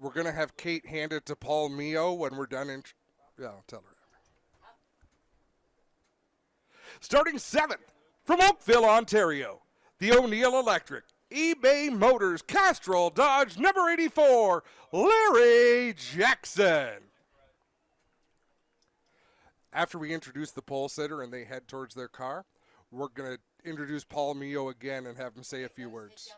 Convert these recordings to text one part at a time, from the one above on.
We're going to have Kate hand it to Paul Mio when we're done. Yeah, I'll tell her. Starting 7th from Oakville, Ontario, the O'Neill Electric, eBay Motors, Castrol Dodge, number 84, Larry Jackson. After we introduce the pole sitter and they head towards their car, we're going to introduce Paul Mio again and have him say a few words.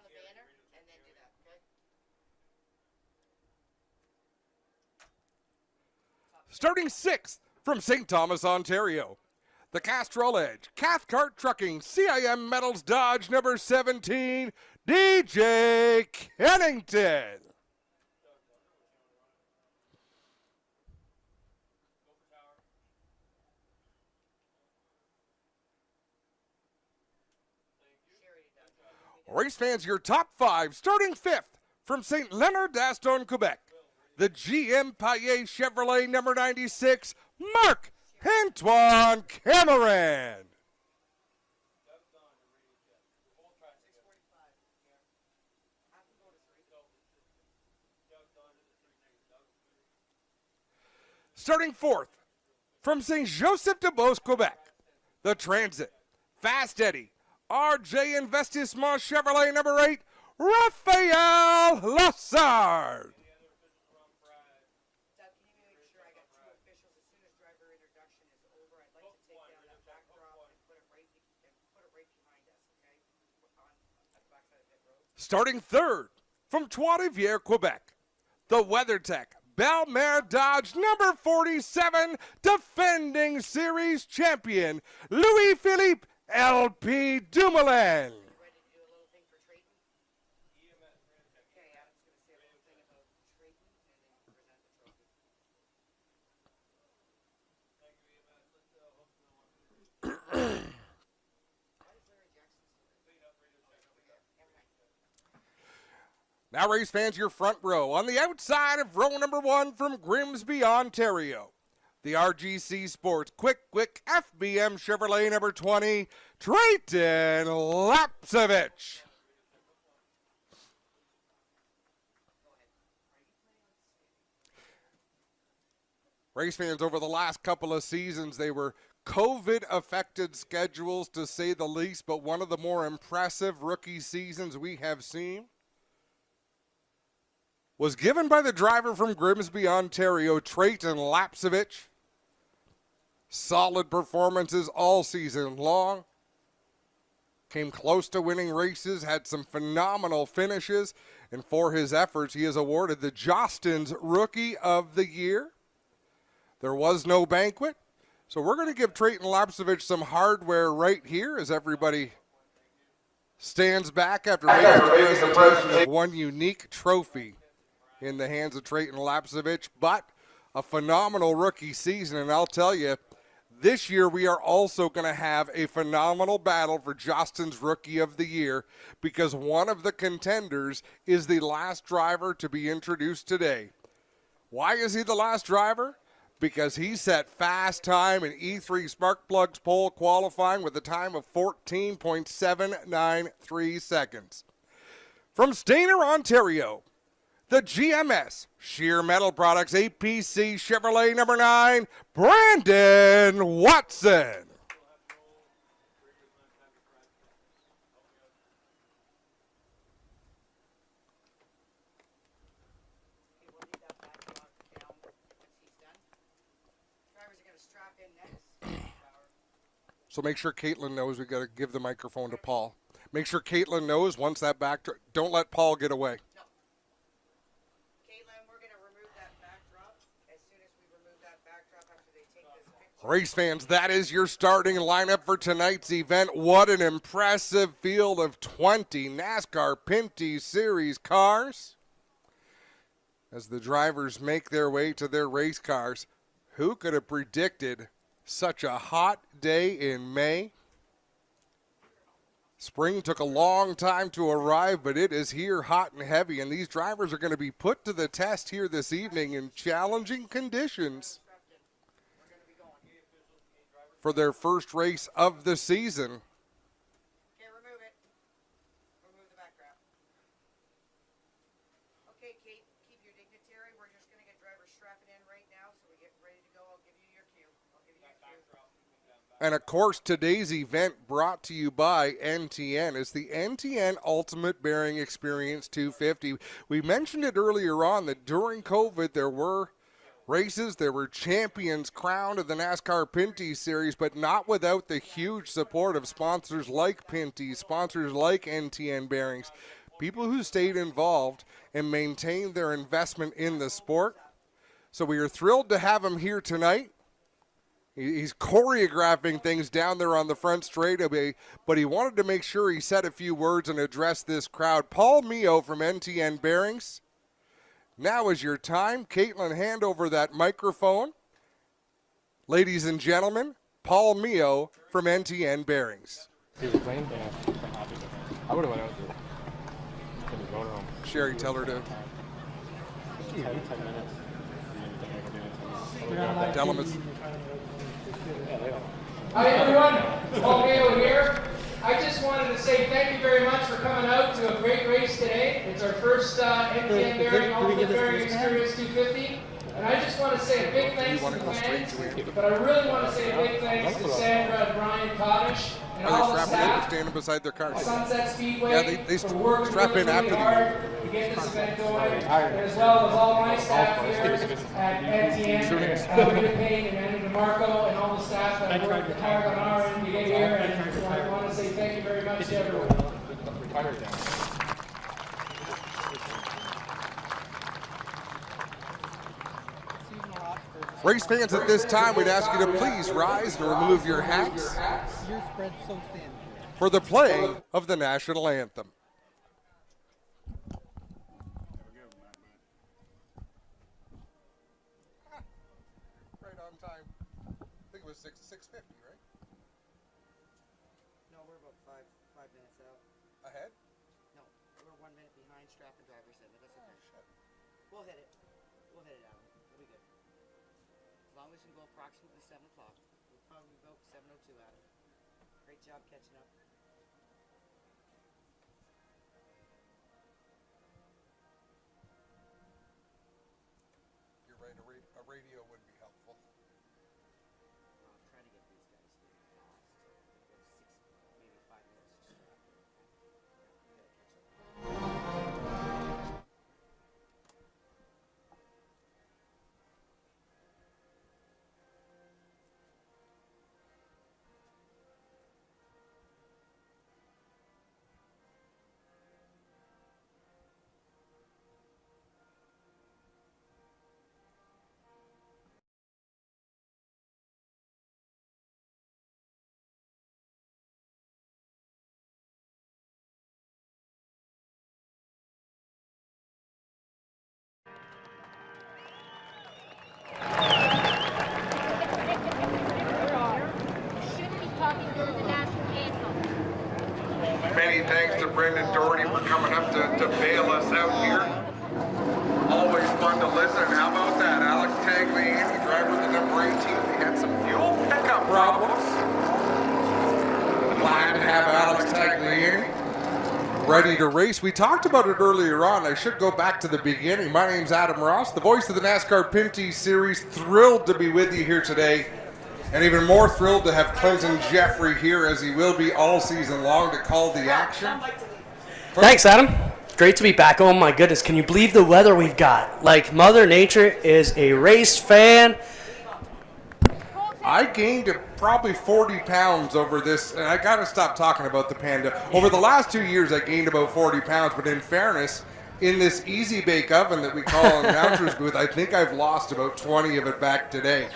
Starting 6th from St. Thomas, Ontario, the Castrol Edge, Cathcart Trucking, CIM Metals Dodge, number 17, DJ Kennington. Race fans, your top 5, starting 5th from St. Leonard d'Aston, Quebec, the GM Paillet Chevrolet number 96, Mark Antoine Cameron. Starting 4th from St. Joseph de Beauce, Quebec, the Transit, Fast Eddie, RJ Investissement Chevrolet number 8, Raphael Lassard. Starting 3rd from Trois-Rivières, Quebec, the WeatherTech Belle-Mare Dodge number 47, defending series champion, Louis-Philippe LP Dumoulin. Now, race fans, your front row. On the outside of row number 1 from Grimsby, Ontario, the RGC Sports Quick FBM Chevrolet number 20, Trayton Lapsevich. Race fans, over the last couple of seasons, they were COVID-affected schedules, to say the least, but one of the more impressive rookie seasons we have seen was given by the driver from Grimsby, Ontario, Trayton Lapsevich. Solid performances all season long. Came close to winning races, had some phenomenal finishes, and for his efforts, he is awarded the Jostens Rookie of the Year. There was no banquet, so we're going to give Trayton Lapsevich some hardware right here as everybody stands back after making the presentation of one unique trophy in the hands of Trayton Lapsevich, but a phenomenal rookie season. And I'll tell you, this year we are also going to have a phenomenal battle for Jostens Rookie of the Year, because one of the contenders is the last driver to be introduced today. Why is he the last driver? Because he set fast time in E3 Spark Plugs pole qualifying with a time of 14.793 seconds. From Stayner, Ontario, the GMS Sheer Metal Products APC Chevrolet number 9, Brandon Watson. So make sure Caitlin knows we got to give the microphone to Paul. Make sure Caitlin knows once that backdrop. Don't let Paul get away. No. Caitlin, we're going to remove that backdrop as soon as we remove that backdrop after they take this picture. Race fans, that is your starting lineup for tonight's event. What an impressive field of 20 NASCAR Pinty Series cars. As the drivers make their way to their race cars, who could have predicted such a hot day in May? Spring took a long time to arrive, but it is here hot and heavy, and these drivers are going to be put to the test here this evening in challenging conditions for their first race of the season. Okay, remove it. Remove the backdrop. Okay, Kate, keep your dignity strapping in right now, so we get ready to go. I'll give you your cue. And of course, today's event brought to you by NTN is the NTN Ultimate Bearing Experience 250. We mentioned it earlier on that during COVID there were races, there were champions crowned of the NASCAR Pinty series, but not without the huge support of sponsors like Pinty, sponsors like NTN Bearings, people who stayed involved and maintained their investment in the sport. So we are thrilled to have him here tonight. He's choreographing things down there on the front straightaway, but he wanted to make sure he said a few words and addressed this crowd. Paul Mio from NTN Bearings. Now is your time. Caitlin, hand over that microphone. Ladies and gentlemen, Paul Mio from NTN Bearings. I would have went out there. Sherry, tell her to. 10 minutes. Tell him it's. Hi everyone, Paul Mio here. I just wanted to say thank you very much for coming out to a great race today. It's our first NTN Bearing Ultimate Bearing Experience 250. And I just want to say a big thanks to the fans, but I really want to say a big thanks to Sandra and Brian Kaddish and all the staff standing beside their cars. Sunset Speedway Yeah, they for working strap in really after hard to get this event going, and as well as all my staff here at NTN, Rita Payne and Andy DeMarco and all the staff that worked hard on our end to get here, and I want to say thank you very much to everyone. Race fans, at this time, we'd ask you to please rise and remove your hats for the playing of the national anthem. Right on time. I think it was 6:50, right? No, we're about five minutes out. Ahead? No, we're 1 minute behind Strap and Driver said, but that's okay. We'll hit it. We'll hit it, Adam. We'll be good. As long as we go approximately 7 o'clock. We'll probably go 7:02, Adam. Great job catching up. You're right, a radio would be helpful. I'm trying to get these guys to fast. Go 6, maybe 5 minutes to Strap. We gotta catch up. Many thanks to Brendan Doherty for coming up to bail us out here. Always fun to listen. How about that? Alex Tagliani, driver of the number 18. They had some fuel pickup problems. Glad to have Alex Tagliani ready to race. We talked about it earlier on. I should go back to the beginning. My name's Adam Ross, the voice of the NASCAR Pinty Series. Thrilled to be with you here today. And even more thrilled to have Clinton Jeffrey here, as he will be all season long, to call the action. Thanks, Adam. Great to be back. Oh my goodness, can you believe the weather we've got? Like, Mother Nature is a race fan. I gained probably 40 pounds over this, and I got to stop talking about the Panda. Over the last 2 years, I gained about 40 pounds, but in fairness, in this easy bake oven that we call an announcer's booth, I think I've lost about 20 of it back today.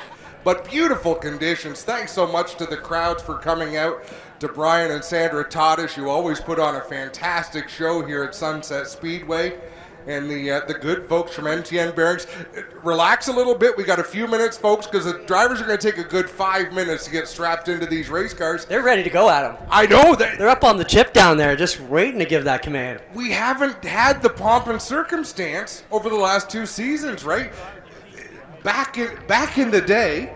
But beautiful conditions. Thanks so much to the crowds for coming out, to Brian and Sandra Todish, who always put on a fantastic show here at Sunset Speedway, and the good folks from NTN Bearings. Relax a little bit. We got a few minutes, folks, because the drivers are going to take a good 5 minutes to get strapped into these race cars. They're ready to go, Adam. I know that. They're up on the chip down there, just waiting to give that command. We haven't had the pomp and circumstance over the last 2 seasons, right? Back in the day,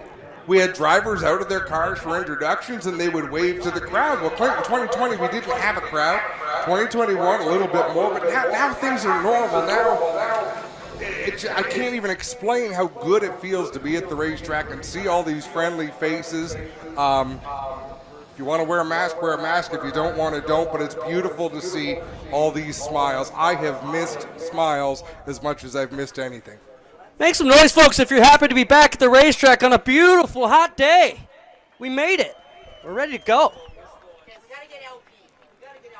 we had drivers out of their cars for introductions, and they would wave to the crowd. Well, Clinton, 2020, we didn't have a crowd. 2021, a little bit more, but now things are normal. Now I can't even explain how good it feels to be at the racetrack and see all these friendly faces. If you want to wear a mask, wear a mask. If you don't want to, don't. But it's beautiful to see all these smiles. I have missed smiles as much as I've missed anything. Make some noise, folks, if you're happy to be back at the racetrack on a beautiful, hot day. We made it. We're ready to go.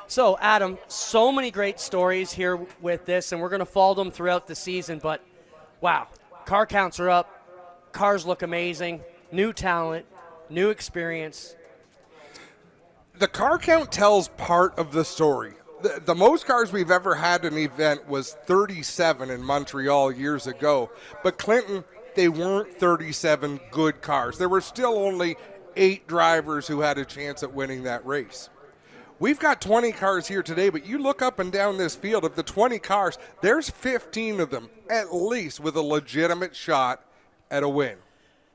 So, Adam, so many great stories here with this, and we're going to follow them throughout the season. But, wow, car counts are up. Cars look amazing. New talent, new experience. The car count tells part of the story. The most cars we've ever had in an event was 37 in Montreal years ago. But Clinton, they weren't 37 good cars. There were still only 8 drivers who had a chance at winning that race. We've got 20 cars here today, but you look up and down this field, of the 20 cars, there's 15 of them, at least, with a legitimate shot at a win.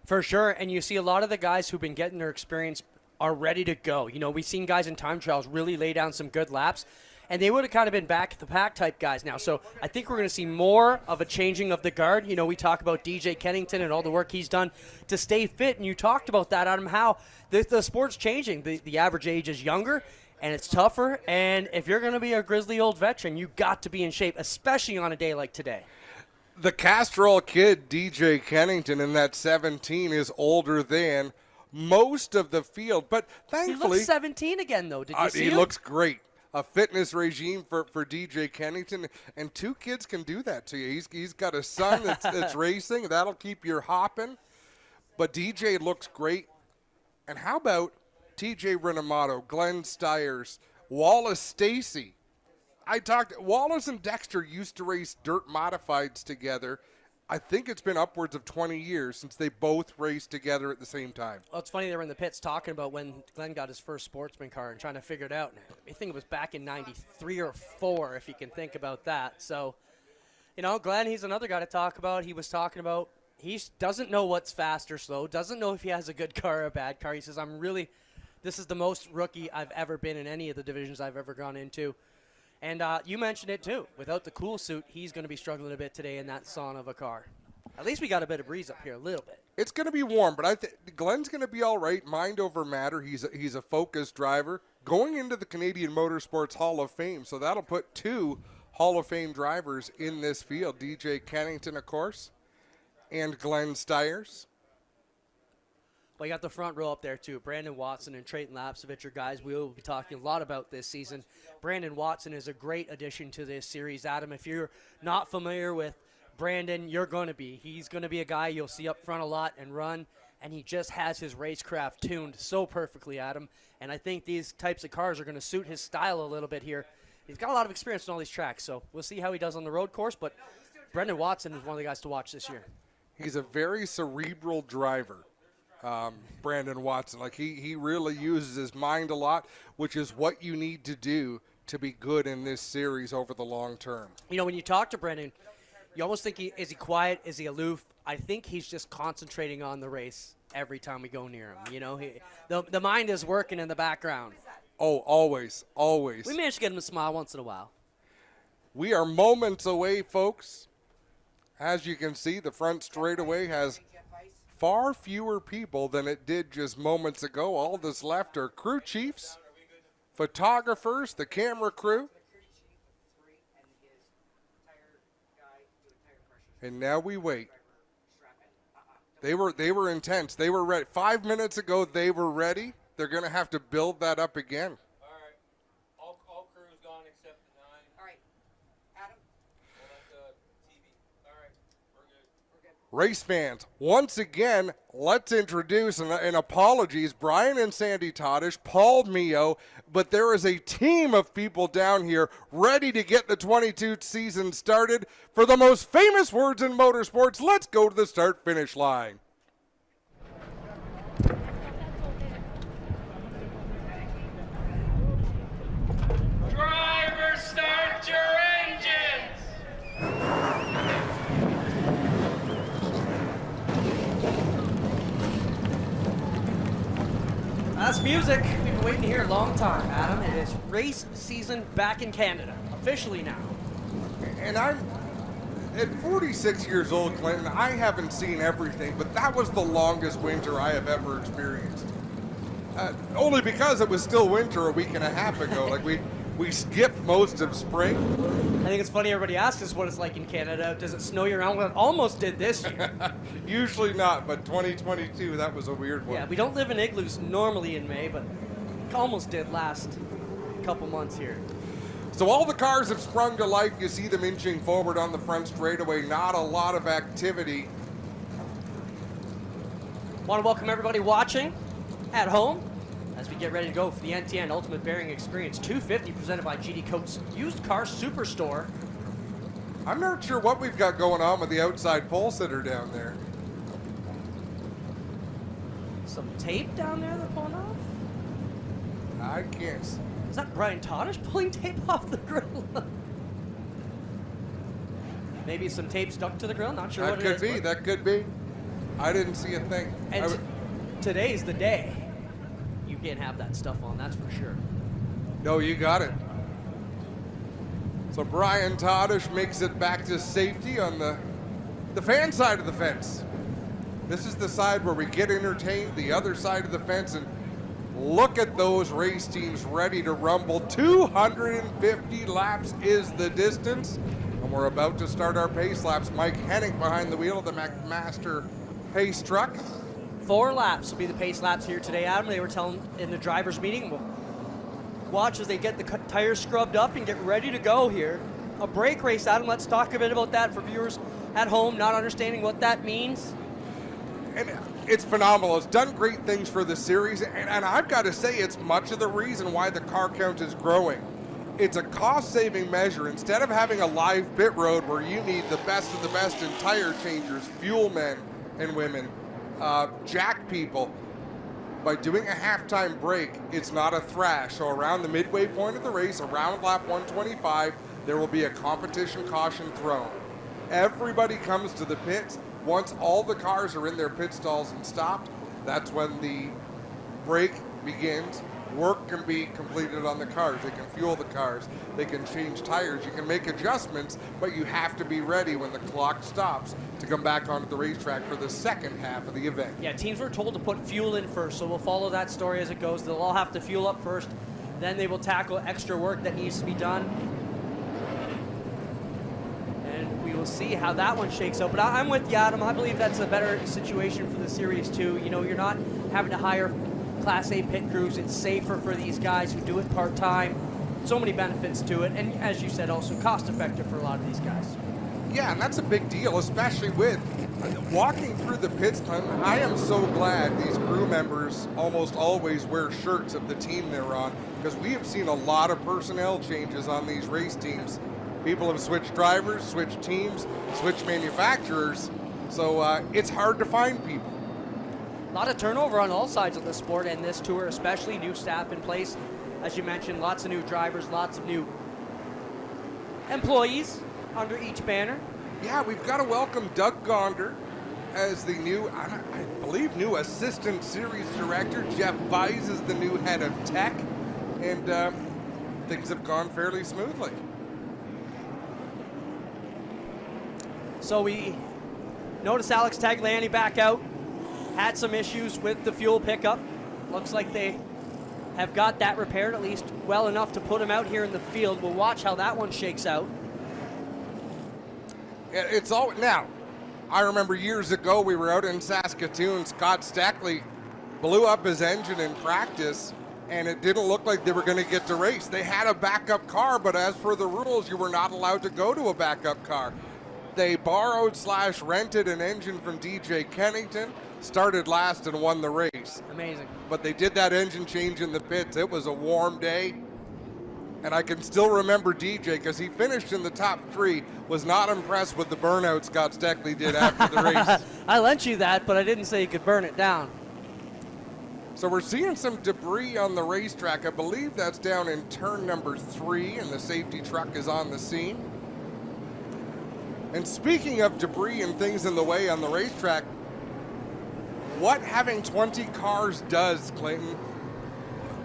For sure, and you see a lot of the guys who've been getting their experience are ready to go. You know, we've seen guys in time trials really lay down some good laps, and they would have kind of been back at the pack type guys now. So I think we're going to see more of a changing of the guard. You know, we talk about DJ Kennington and all the work he's done to stay fit, and you talked about that, Adam, how the sport's changing. The average age is younger, and it's tougher, and if you're going to be a grizzly old veteran, you got to be in shape, especially on a day like today. The Castrol kid, DJ Kennington, in that 17 is older than most of the field, but thankfully... He looks 17 again, though. Did you see he him? looks great. A fitness regime for DJ Kennington, and 2 kids can do that to you. He's got a son that's racing. That'll keep you hopping. But DJ looks great. And how about TJ Renamato, Glenn Stiers, Wallace Stacy? Wallace and Dexter used to race dirt modifieds together. I think it's been upwards of 20 years since they both raced together at the same time. Well, it's funny they were in the pits talking about when Glenn got his first sportsman car and trying to figure it out. I think it was back in 93 or 4, if you can think about that. So, you know, Glenn, he's another guy to talk about. He was talking about he doesn't know what's fast or slow, doesn't know if he has a good car or a bad car. He says, this is the most rookie I've ever been in any of the divisions I've ever gone into. And you mentioned it, too. Without the cool suit, he's going to be struggling a bit today in that sauna of a car. At least we got a bit of breeze up here, a little bit. It's going to be warm, but I think Glenn's going to be all right. Mind over matter. He's a focused driver going into the Canadian Motorsports Hall of Fame, so that'll put 2 Hall of Fame drivers in this field. DJ Kennington, of course, and Glenn Stiers. Well, you got the front row up there, too. Brandon Watson and Trayton Lapsevich are guys we will be talking a lot about this season. Brandon Watson is a great addition to this series. Adam, if you're not familiar with Brandon, you're going to be. He's going to be a guy you'll see up front a lot and run, and he just has his racecraft tuned so perfectly, Adam. And I think these types of cars are going to suit his style a little bit here. He's got a lot of experience on all these tracks, so we'll see how he does on the road course. But Brandon Watson is one of the guys to watch this year. He's a very cerebral driver. Brandon Watson, like he really uses his mind a lot, which is what you need to do to be good in this series over the long term. You know, when you talk to Brandon, you almost think is he quiet, is he aloof? I think he's just concentrating on the race every time we go near him. You know, the mind is working in the background. Oh, always. We managed to get him to smile once in a while. We are moments away, folks. As you can see, the front straightaway has far fewer people than it did just moments ago. All that's left are crew chiefs, photographers, the camera crew. And now we wait. They were intense. They were ready. 5 minutes ago, they were ready. They're going to have to build that up again. All right. All crews gone except the 9. All right. Adam? Well, that's TV. All right. We're good. Race fans, once again, let's introduce, and apologies, Brian and Sandy Todish, Paul Mio, but there is a team of people down here ready to get the 22 season started. For the most famous words in motorsports, let's go to the start-finish line. Driver, start your engines! That's music. We've been waiting to hear a long time, Adam. It is race season back in Canada, officially now. And At 46 years old, Clinton, I haven't seen everything, but that was the longest winter I have ever experienced. Only because it was still winter a week and a half ago. Like we skipped most of spring. I think it's funny everybody asks us what it's like in Canada. Does it snow year round? Well, it almost did this year. Usually not, but 2022, that was a weird one. Yeah, we don't live in igloos normally in May, but it almost did last couple months here. So all the cars have sprung to life. You see them inching forward on the front straightaway. Not a lot of activity. Want to welcome everybody watching at home as we get ready to go for the NTN Ultimate Bearing Experience 250 presented by GD Coats Used Car Superstore. I'm not sure what we've got going on with the outside pole sitter down there. Some tape down there they're pulling off? I can't. Is that Brian Todish pulling tape off the grill? Maybe some tape stuck to the grill, not sure That what it could is. be, that could be. I didn't see a thing. And today's the day. You can't have that stuff on, that's for sure. No, you got it. So Brian Todish makes it back to safety on the fan side of the fence. This is the side where we get entertained, the other side of the fence, and look at those race teams ready to rumble. 250 laps is the distance, and we're about to start our pace laps. Mike Hennig behind the wheel of the McMaster pace truck. 4 laps will be the pace laps here today, Adam. They were telling in the drivers' meeting, we'll watch as they get the tires scrubbed up and get ready to go here. A brake race, Adam. Let's talk a bit about that for viewers at home not understanding what that means. And it's phenomenal. It's done great things for the series, and I've got to say it's much of the reason why the car count is growing. It's a cost-saving measure. Instead of having a live pit road where you need the best of the best in tire changers, fuel men and women, jack people, by doing a halftime break, it's not a thrash. So around the midway point of the race, around lap 125, there will be a competition caution thrown. Everybody comes to the pits. Once all the cars are in their pit stalls and stopped, that's when the break begins. Work can be completed on the cars. They can fuel the cars. They can change tires. You can make adjustments, but you have to be ready when the clock stops to come back onto the racetrack for the second half of the event. Yeah, teams were told to put fuel in first, so we'll follow that story as it goes. They'll all have to fuel up first, then they will tackle extra work that needs to be done. And we will see how that one shakes out. But I'm with you, Adam. I believe that's a better situation for the series, too. You know, you're not having to hire Class A pit crews. It's safer for these guys who do it part-time. So many benefits to it. And as you said, also cost-effective for a lot of these guys. Yeah, and that's a big deal, especially with walking through the pits. I am so glad these crew members almost always wear shirts of the team they're on, because we have seen a lot of personnel changes on these race teams. People have switched drivers, switched teams, switched manufacturers, so it's hard to find people. A lot of turnover on all sides of the sport, and this tour especially, new staff in place. As you mentioned, lots of new drivers, lots of new employees under each banner. Yeah, we've got to welcome Doug Gonder as the new, I believe, new assistant series director. Jeff Weiss is the new head of tech, and things have gone fairly smoothly. So we notice Alex Tagliani back out. Had some issues with the fuel pickup. Looks like they have got that repaired, at least well enough to put him out here in the field. We'll watch how that one shakes out. It's all now. I remember years ago we were out in Saskatoon. Scott Stackley blew up his engine in practice, and it didn't look like they were going to get to race. They had a backup car, but as per the rules, you were not allowed to go to a backup car. They borrowed/rented an engine from DJ Kennington, started last and won the race. Amazing. But they did that engine change in the pits. It was a warm day. And I can still remember DJ because he finished in the top 3, was not impressed with the burnout Scott Steckley did after the race. I lent you that, but I didn't say you could burn it down. So we're seeing some debris on the racetrack. I believe that's down in turn number 3, and the safety truck is on the scene. And speaking of debris and things in the way on the racetrack, what having 20 cars does, Clayton,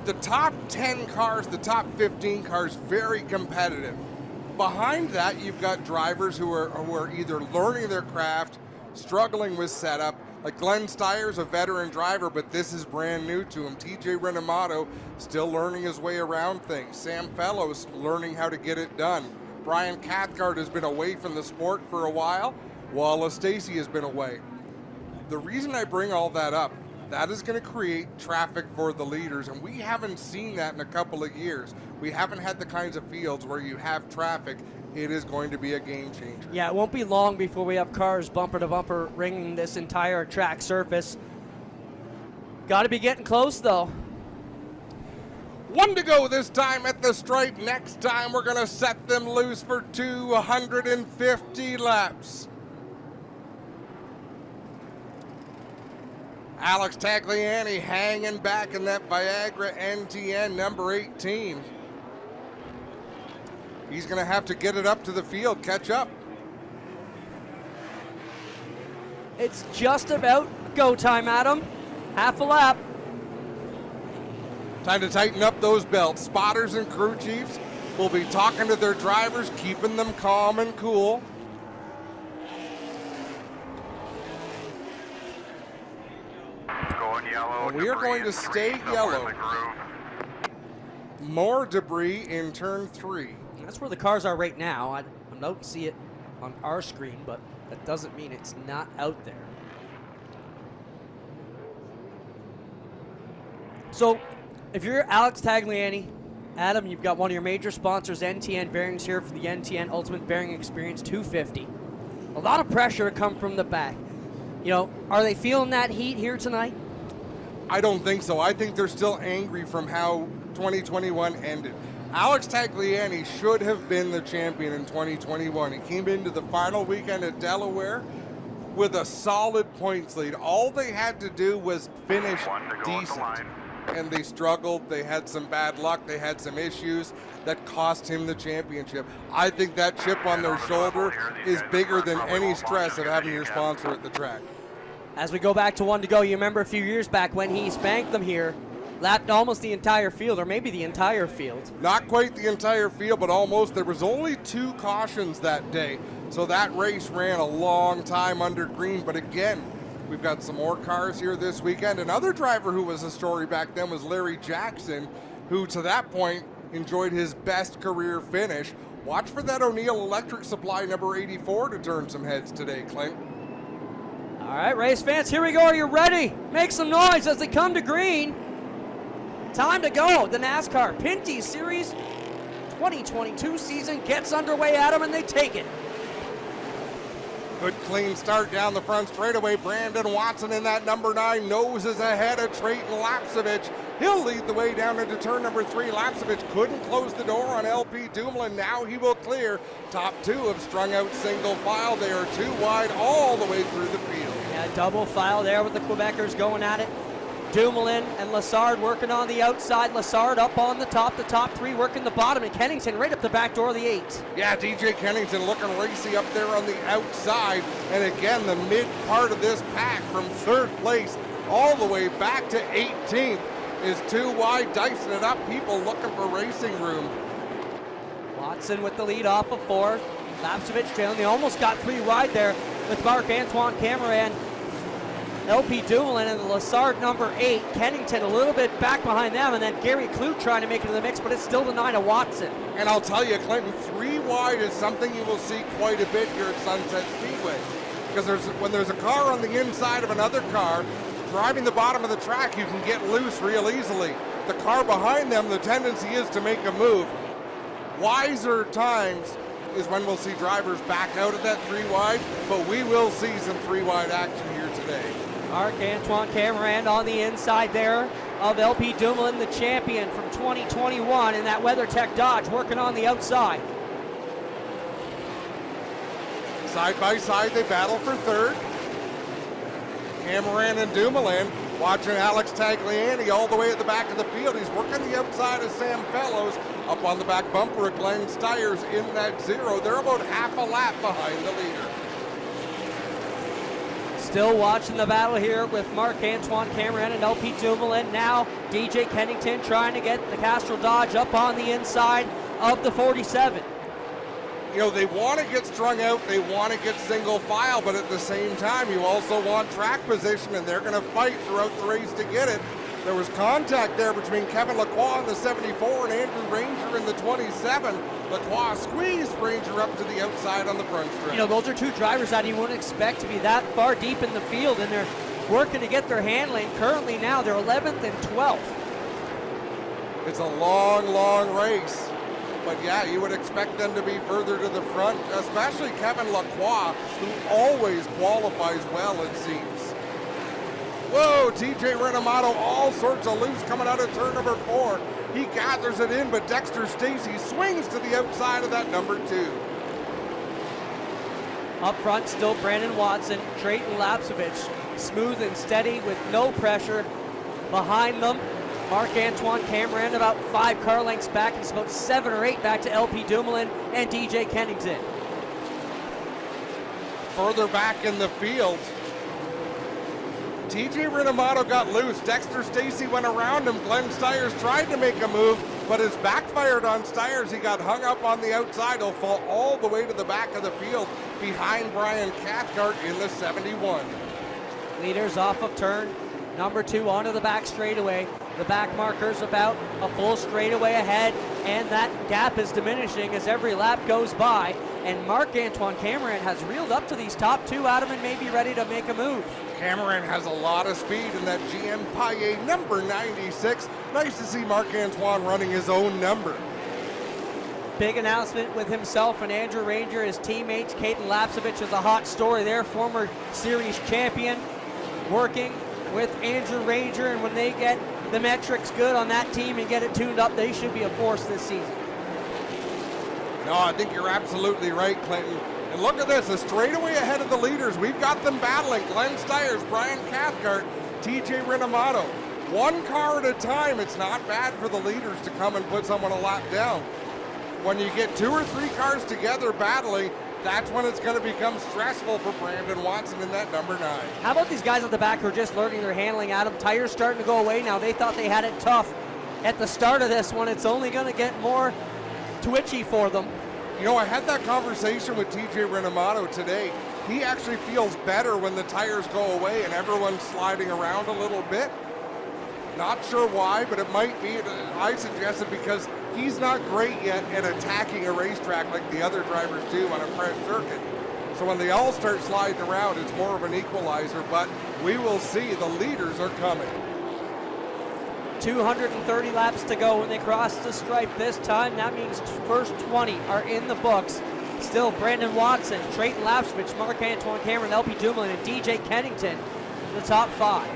the top 10 cars, the top 15 cars, very competitive. behind that, you've got drivers who are either learning their craft, struggling with setup. Like Glenn Steyer's a veteran driver, but this is brand new to him. TJ Renamato still learning his way around things. Sam Fellows learning how to get it done. Brian Cathcart has been away from the sport for a while. Wallace Stacy has been away. The reason I bring all that up, that is going to create traffic for the leaders, and we haven't seen that in a couple of years. We haven't had the kinds of fields where you have traffic. It is going to be a game changer. Yeah, it won't be long before we have cars bumper to bumper ringing this entire track surface. Got to be getting close, though. 1 to go this time at the stripe. Next time we're going to set them loose for 250 laps. Alex Tagliani hanging back in that Viagra NTN number 18. He's going to have to get it up to the field, catch up. It's just about go time, Adam. Half a lap. Time to tighten up those belts. Spotters and crew chiefs will be talking to their drivers, keeping them calm and cool. Going yellow. And we are going to stay yellow. More debris in turn 3. That's where the cars are right now. I don't see it on our screen, but that doesn't mean it's not out there. So, if you're Alex Tagliani, Adam, you've got one of your major sponsors, NTN Bearings, here for the NTN Ultimate Bearing Experience 250. A lot of pressure come from the back. You know, are they feeling that heat here tonight? I don't think so. I think they're still angry from how 2021 ended. Alex Tagliani should have been the champion in 2021. He came into the final weekend at Delaware with a solid points lead. All they had to do was finish decent. And they struggled. They had some bad luck. They had some issues that cost him the championship. I think that chip on their shoulder is bigger than any stress of having your sponsor at the track. As we go back to 1 to go, you remember a few years back when he spanked them here, lapped almost the entire field, or maybe the entire field. Not quite the entire field, but almost. There was only 2 cautions that day, so that race ran a long time under green. But again, we've got some more cars here this weekend. Another driver who was a story back then was Larry Jackson, who to that point enjoyed his best career finish. Watch for that O'Neill Electric Supply number 84 to turn some heads today, Clint. All right, race fans, here we go. Are you ready? Make some noise as they come to green. Time to go. The NASCAR Pinty Series 2022 season gets underway, Adam, and they take it. Good clean start down the front straightaway. Brandon Watson in that number 9 noses ahead of Trayton Lapsevich. He'll lead the way down into turn number 3. Lapsevich couldn't close the door on LP Dumoulin. Now he will clear. Top 2 have strung out single file. They are 2 wide all the way through the field. Yeah, double file there with the Quebecers going at it. Dumoulin and Lassard working on the outside. Lassard up on the top 3 working the bottom, and Kennington right up the back door of the 8. Yeah, DJ Kennington looking racy up there on the outside. And again, the mid part of this pack from 3rd place all the way back to 18th is 2 wide, dicing it up. People looking for racing room. Watson with the lead off of 4. Lapsevich trailing. They almost got 3 wide there with Marc-Antoine Cameron, LP Dumoulin, and the Lassard number 8. Kennington a little bit back behind them, and then Gary Clute trying to make it to the mix, but it's still the 9 of Watson. And I'll tell you, Clinton, 3 wide is something you will see quite a bit here at Sunset Speedway. Because when there's a car on the inside of another car, driving the bottom of the track, you can get loose real easily. The car behind them, the tendency is to make a move. Wiser times is when we'll see drivers back out of that 3 wide, but we will see some 3 wide action here today. Marc-Antoine Cameron on the inside there of LP Dumoulin, the champion from 2021 in that WeatherTech Dodge, working on the outside. Side by side, they battle for 3rd. Cameron and Dumoulin watching Alex Tagliani all the way at the back of the field. He's working the outside of Sam Fellows. Up on the back bumper of Glenn Steyer's in that 0. They're about half a lap behind the leader. Still watching the battle here with Marc-Antoine Cameron and LP Dumoulin. Now DJ Kennington trying to get the Castrol Dodge up on the inside of the 47. you know, they want to get strung out, they want to get single file, but at the same time, you also want track position, and they're going to fight throughout the race to get it. There was contact there between Kevin Lacroix in the 74 and Andrew Ranger in the 27. Lacroix squeezed Ranger up to the outside on the front stretch. You know, those are two drivers that you wouldn't expect to be that far deep in the field, and they're working to get their handling. Currently now, they're 11th and 12th. It's a long, long race. But yeah, you would expect them to be further to the front, especially Kevin Lacroix, who always qualifies well, it seems. Whoa, TJ Renamato, all sorts of loose coming out of turn number 4. He gathers it in, but Dexter Stacy swings to the outside of that number 2. Up front, still Brandon Watson, Drayton Lapsevich, smooth and steady with no pressure. Behind them, Marc-Antoine Cameron about 5 car lengths back. It's about 7 or 8 back to LP Dumoulin and DJ Kennington. Further back in the field, TJ Renamato got loose. Dexter Stacy went around him. Glenn Stiers tried to make a move, but has backfired on Stiers. He got hung up on the outside. He'll fall all the way to the back of the field behind Brian Cathcart in the 71. Leaders off of turn number 2 onto the back straightaway. The back marker's about a full straightaway ahead, and that gap is diminishing as every lap goes by. And Marc-Antoine Cameron has reeled up to these top 2, Adam, and may be ready to make a move. Cameron has a lot of speed in that GM Paille number 96. Nice to see Marc-Antoine running his own number. Big announcement with himself and Andrew Ranger, his teammates. Caden Lapsevich is a hot story there, former series champion, working with Andrew Ranger, and when they get the metrics good on that team and get it tuned up, they should be a force this season. No, I think you're absolutely right, Clinton. And look at this, a straightaway ahead of the leaders. We've got them battling. Glenn Stiers, Brian Cathcart, TJ Renamato. One car at a time. It's not bad for the leaders to come and put someone a lap down. When you get 2 or 3 cars together battling, that's when it's going to become stressful for Brandon Watson in that number 9. How about these guys at the back who are just learning their handling, Adam? Tires starting to go away now. They thought they had it tough at the start of this one. It's only going to get more twitchy for them. You know, I had that conversation with TJ Renamato today. He actually feels better when the tires go away and everyone's sliding around a little bit. Not sure why, but it might be, I suggested, because he's not great yet at attacking a racetrack like the other drivers do on a fresh circuit. So when they all start sliding around, it's more of an equalizer, but we will see. The leaders are coming. 230 laps to go when they cross the stripe this time. That means first 20 are in the books. Still Brandon Watson, Drayton Lapsevich, Marc-Antoine Cameron, LP Dumoulin, and DJ Kennington, the top 5.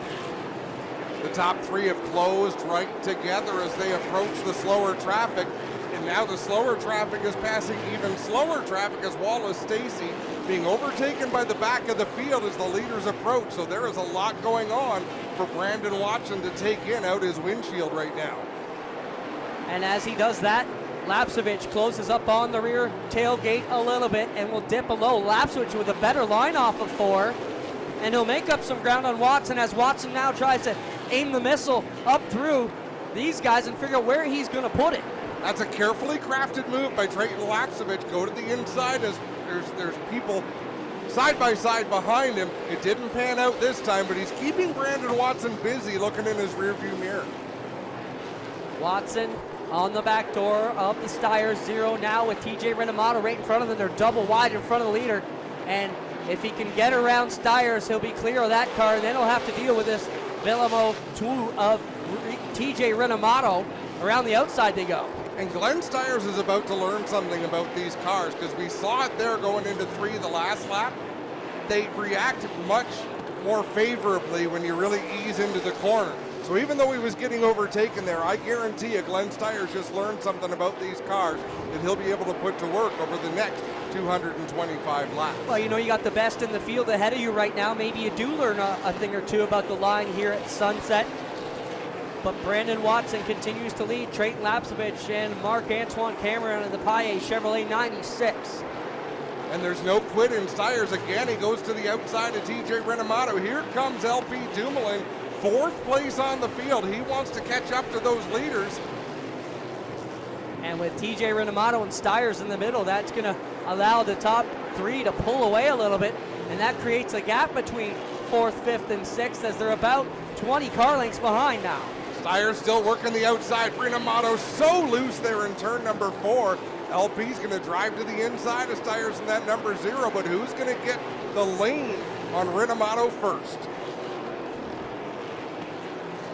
The top 3 have closed right together as they approach the slower traffic. And now the slower traffic is passing even slower traffic as Wallace Stacy being overtaken by the back of the field as the leaders approach. So there is a lot going on for Brandon Watson to take in out his windshield right now. And as he does that, Lapsevich closes up on the rear tailgate a little bit and will dip below. Lapsevich with a better line off of 4. And he'll make up some ground on Watson as Watson now tries to aim the missile up through these guys and figure out where he's going to put it. That's a carefully crafted move by Drayton Lapsevich. Go to the inside as there's people side by side behind him. It didn't pan out this time, but he's keeping Brandon Watson busy looking in his rearview mirror. Watson on the back door of the Stiers 0 now with TJ Renamato right in front of them. They're double wide in front of the leader. And if he can get around Stiers, he'll be clear of that car. Then he'll have to deal with this Velamo 2 of TJ Renamato. Around the outside they go. And Glenn Stiers is about to learn something about these cars, because we saw it there going into 3 the last lap. They react much more favorably when you really ease into the corner. So even though he was getting overtaken there, I guarantee you Glenn Stiers just learned something about these cars that he'll be able to put to work over the next 225 laps. Well, you know, you got the best in the field ahead of you right now. Maybe you do learn a thing or two about the line here at Sunset. But Brandon Watson continues to lead. Drayton Lapsevich and Marc-Antoine Cameron in the Paille Chevrolet 96. And there's no quit in Stiers. Again, he goes to the outside of TJ Renamato. Here comes LP Dumoulin, 4th place on the field. He wants to catch up to those leaders. And with TJ Renamato and Stiers in the middle, that's going to allow the top 3 to pull away a little bit. And that creates a gap between 4th, 5th, and 6th as they're about 20 car lengths behind now. Stiers still working the outside. Renamato so loose there in turn number 4. LP's going to drive to the inside of Stiers in that number 0, but who's going to get the lane on Renamato first?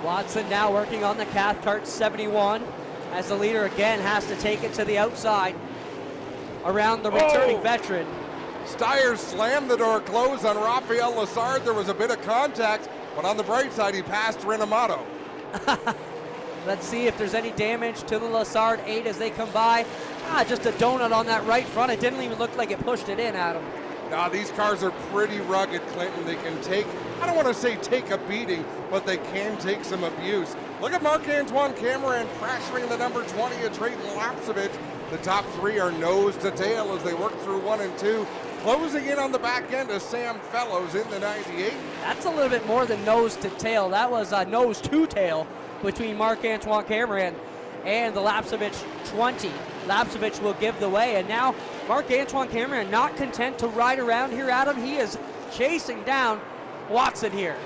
Watson now working on the Cathcart 71 as the leader again has to take it to the outside around the returning veteran. Stiers slammed the door closed on Rafael Lassard. There was a bit of contact, but on the bright side, he passed Renamato. Let's see if there's any damage to the Lassard 8 as they come by. Just a donut on that right front. It didn't even look like it pushed it in, Adam. Now, these cars are pretty rugged, Clinton. They can take, I don't want to say take a beating, but they can take some abuse. Look at Marc-Antoine Cameron pressuring the number 20 of Trayton Lapsevich. The top 3 are nose to tail as they work through 1 and 2. Closing in on the back end is Sam Fellows in the 98. That's a little bit more than nose to tail. That was a nose to tail between Marc-Antoine Cameron and the Lapsevich 20. Lapsevich will give the way, and now Marc-Antoine Cameron not content to ride around here, Adam. He is chasing down Watson here.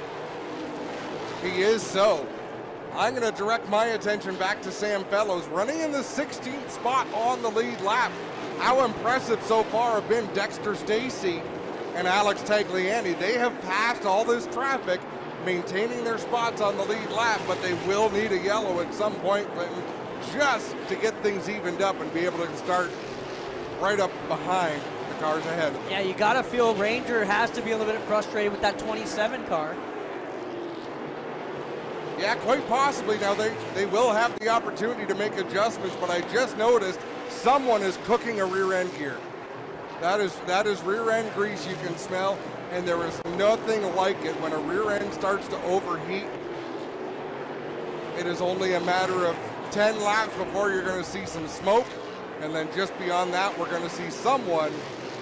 He is so. I'm going to direct my attention back to Sam Fellows, running in the 16th spot on the lead lap. How impressive so far have been Dexter Stacy and Alex Tagliani. They have passed all this traffic, maintaining their spots on the lead lap, but they will need a yellow at some point, Clinton, just to get things evened up and be able to start right up behind the cars ahead. Yeah, you got to feel Ranger has to be a little bit frustrated with that 27 car. Yeah, quite possibly. Now, they will have the opportunity to make adjustments, but I just noticed someone is cooking a rear end gear. That is rear end grease you can smell, and there is nothing like it when a rear end starts to overheat. It is only a matter of 10 laps before you're going to see some smoke, and then just beyond that, we're going to see someone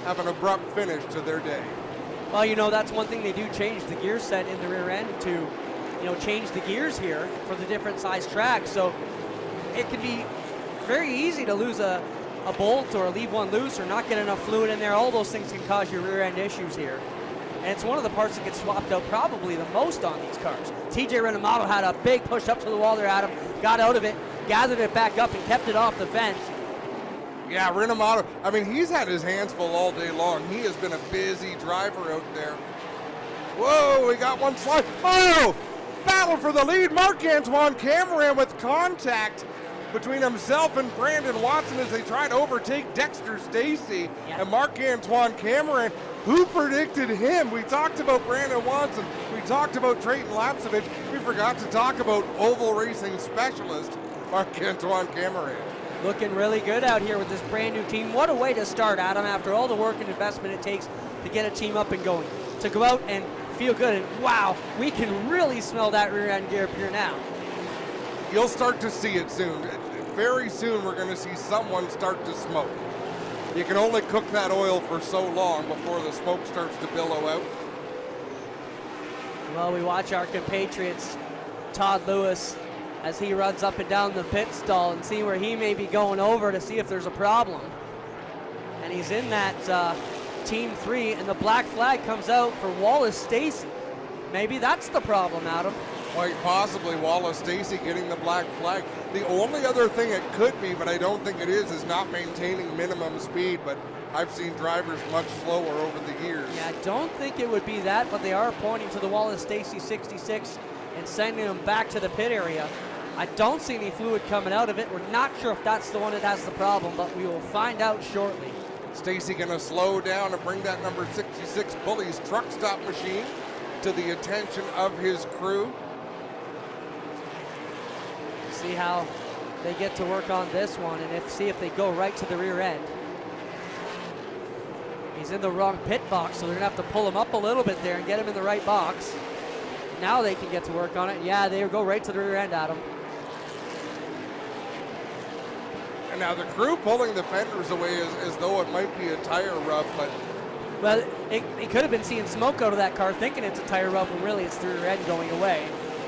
have an abrupt finish to their day. Well, you know, that's one thing they do change the gear set in the rear end to, you know, change the gears here for the different size tracks. So it can be very easy to lose a bolt or leave one loose or not get enough fluid in there. All those things can cause your rear end issues here. And it's one of the parts that gets swapped out probably the most on these cars. TJ Renamato had a big push up to the wall there, Adam, got out of it, gathered it back up and kept it off the fence. Yeah, Renamato, I mean, he's had his hands full all day long. He has been a busy driver out there. Whoa, we got one slide. Oh, battle for the lead. Marc-Antoine Cameron with contact between himself and Brandon Watson as they try to overtake Dexter Stacy. Yeah. And Marc-Antoine Cameron, who predicted him? We talked about Brandon Watson. We talked about Trayton Lapsevich. We forgot to talk about oval racing specialist Marc-Antoine Cameron. Looking really good out here with this brand new team. What a way to start, Adam, after all the work and investment it takes to get a team up and going. To go out and feel good, and wow, we can really smell that rear end gear up here now. You'll start to see it soon. Very soon we're going to see someone start to smoke. You can only cook that oil for so long before the smoke starts to billow out. Well, we watch our compatriots, Todd Lewis, as he runs up and down the pit stall and see where he may be going over to see if there's a problem. And he's in that Team 3, and the black flag comes out for Wallace Stacy. Maybe that's the problem, Adam. Quite possibly Wallace Stacy getting the black flag. The only other thing it could be, but I don't think it is not maintaining minimum speed, but I've seen drivers much slower over the years. Yeah, I don't think it would be that, but they are pointing to the Wallace Stacy 66 and sending them back to the pit area. I don't see any fluid coming out of it. We're not sure if that's the one that has the problem, but we will find out shortly. Stacy going to slow down and bring that number 66 Bullies truck stop machine to the attention of his crew. See how they get to work on this one, and see if they go right to the rear end. He's in the wrong pit box, so they're going to have to pull him up a little bit there and get him in the right box. Now they can get to work on it. Yeah, they go right to the rear end, Adam. And now the crew pulling the fenders away as though it might be a tire rub, but... Well, it could have been seeing smoke out of that car thinking it's a tire rub when really it's the rear end going away.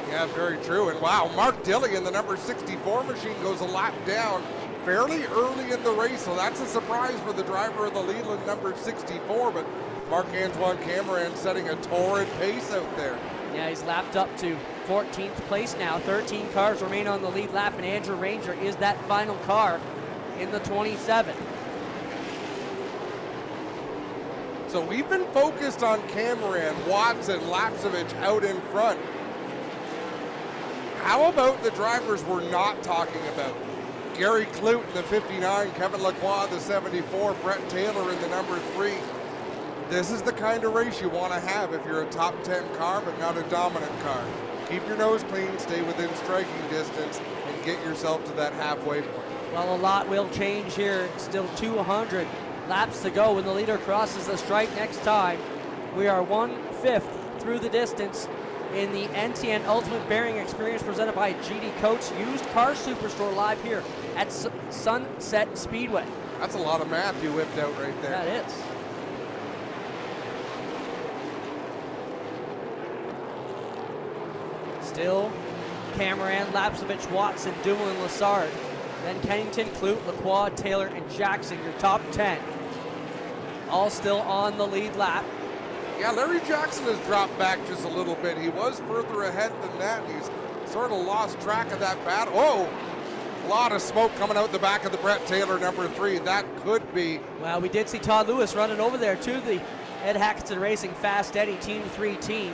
Yeah, very true. And wow, Mark Dilley in the number 64 machine goes a lap down, fairly early in the race, so that's a surprise for the driver of the Leland number 64, but Marc-Antoine Cameron setting a torrid pace out there. Yeah, he's lapped up to 14th place now. 13 cars remain on the lead lap, and Andrew Ranger is that final car in the 27. So we've been focused on Cameron, Watson, Lapsevich out in front. How about the drivers we're not talking about? Gary Clute in the 59, Kevin Lacroix the 74, Brett Taylor in the number 3. This is the kind of race you want to have if you're a top 10 car but not a dominant car. Keep your nose clean, stay within striking distance, and get yourself to that halfway point. Well, a lot will change here. Still 200 laps to go when the leader crosses the stripe next time. We are 1/5 through the distance in the NTN Ultimate Bearing Experience presented by GD Coats Used Car Superstore live here at Sunset Speedway. That's a lot of math you whipped out right there. That is. Still Cameron, Lapsevich, Watson, Dumoulin, Lassard. Then Kennington, Clute, Lacroix, Taylor, and Jackson, your top 10. All still on the lead lap. Yeah, Larry Jackson has dropped back just a little bit. He was further ahead than that, and he's sort of lost track of that battle. Oh, a lot of smoke coming out the back of the Brett Taylor number 3. That could be. Well, we did see Todd Lewis running over there too. The Ed Hackett Racing Fast Eddie Team 3 team.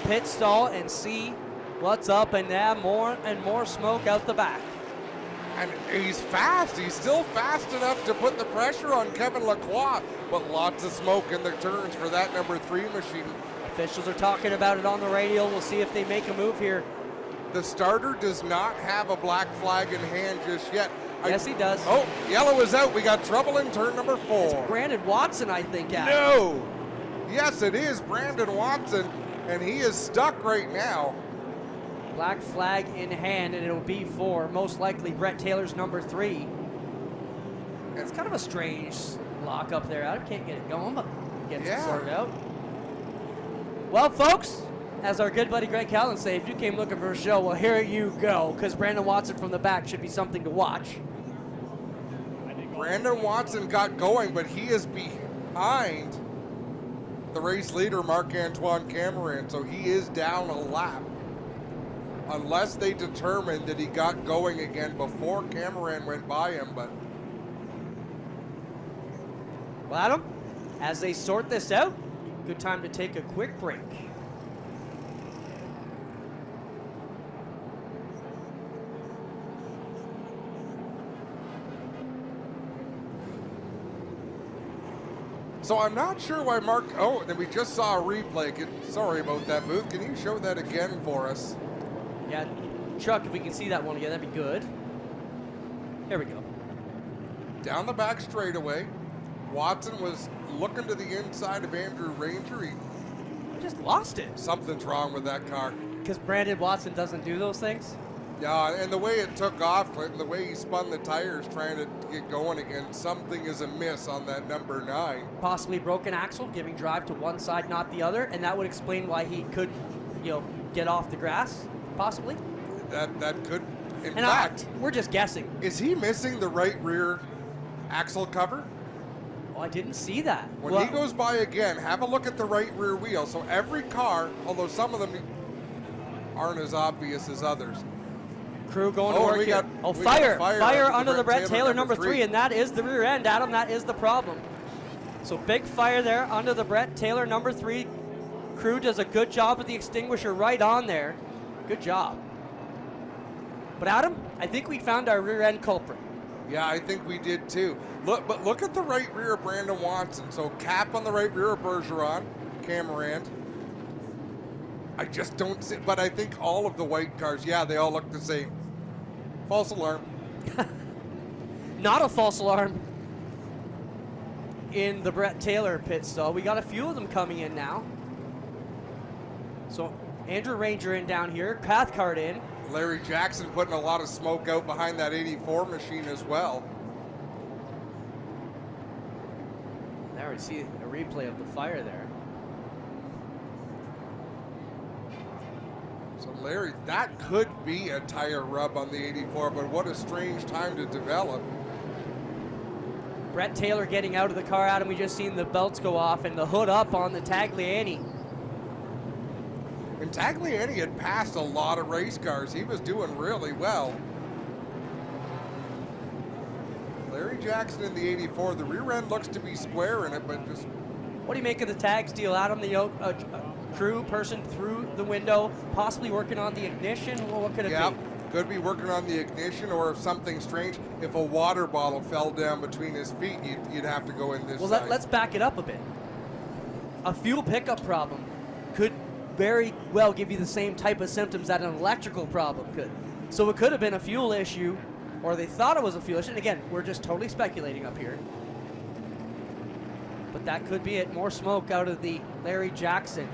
Pit stall and see what's up, and more and more smoke out the back. And he's fast. He's still fast enough to put the pressure on Kevin Lacroix, but lots of smoke in the turns for that number 3 machine. Officials are talking about it on the radio. We'll see if they make a move here. The starter does not have a black flag in hand just yet. Yes, he does. Oh, yellow is out. We got trouble in turn number 4. It's Brandon Watson, I think. Adam. No. Yes, it is Brandon Watson, and he is stuck right now. Black flag in hand, and it'll be for most likely Brett Taylor's number 3. It's kind of a strange lock up there. I can't get it going, but gets it sorted out. Well, folks, as our good buddy Greg Callen say, if you came looking for a show, well, here you go, because Brandon Watson from the back should be something to watch. Brandon Watson got going, but he is behind the race leader, Marc-Antoine Cameron, so he is down a lap. Unless they determined that he got going again before Cameron went by him, but. Well, Adam, as they sort this out, good time to take a quick break. So I'm not sure why oh, then we just saw a replay. Sorry about that move. Can you show that again for us? Yeah, Chuck, if we can see that one again, that'd be good. Here we go. Down the back straightaway. Watson was looking to the inside of Andrew Ranger. He just lost it. Something's wrong with that car. Because Brandon Watson doesn't do those things? Yeah, and the way it took off, Clinton, the way he spun the tires trying to get going again, something is amiss on that number 9. Possibly broken axle, giving drive to one side, not the other, and that would explain why he could, get off the grass, possibly. That could, in fact. We're just guessing. Is he missing the right rear axle cover? Oh, I didn't see that. When he goes by again, have a look at the right rear wheel. So every car, although some of them aren't as obvious as others. Crew going to work here. Fire under the Brett Taylor number 3, and that is the rear end, Adam. That is the problem. So big fire there under the Brett Taylor number 3. Crew does a good job with the extinguisher right on there. Good job. But Adam, I think we found our rear end culprit. Yeah, I think we did too. Look at the right rear of Brandon Watson. So cap on the right rear of Bergeron, Cameron. I just don't see, but I think all of the white cars, yeah, they all look the same. False alarm. Not a false alarm in the Brett Taylor pit stall. We got a few of them coming in now. So Andrew Ranger in down here, Cathcart in. Larry Jackson putting a lot of smoke out behind that 84 machine as well. There we see a replay of the fire there. So Larry, that could be a tire rub on the 84, but what a strange time to develop. Brett Taylor getting out of the car, Adam. We just seen the belts go off and the hood up on the Tagliani. And Tagliani had passed a lot of race cars. He was doing really well. Larry Jackson in the 84. The rear end looks to be square in it, but just... What do you make of the tag steal, Adam? The crew person through the window, possibly working on the ignition. Well, what could it be? Could be working on the ignition, or if something strange, if a water bottle fell down between his feet, you'd have to go in this side. Let's back it up a bit. A fuel pickup problem could very well give you the same type of symptoms that an electrical problem could. So it could have been a fuel issue, or they thought it was a fuel issue. And again, we're just totally speculating up here. But that could be it. More smoke out of the Larry Jackson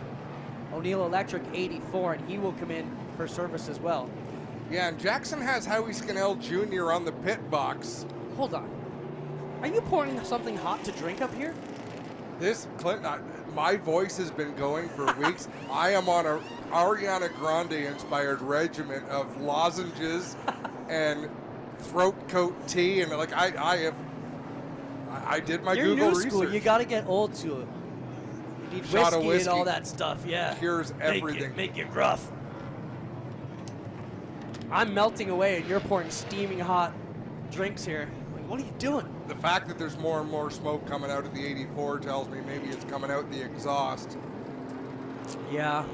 O'Neill Electric 84, and he will come in for service as well. Yeah, and Jackson has Howie Scannell Jr. on the pit box. Hold on. Are you pouring something hot to drink up here? This, Clint, my voice has been going for weeks. I am on a Ariana Grande-inspired regimen of lozenges and throat coat tea, and like I did my You're Google new research. school. You got to get old school. You need Shot of whiskey and whiskey all that stuff. Yeah. Cures everything. Make it rough. I'm melting away, and you're pouring steaming hot drinks here. Like, what are you doing? The fact that there's more and more smoke coming out of the 84 tells me maybe it's coming out the exhaust. Yeah.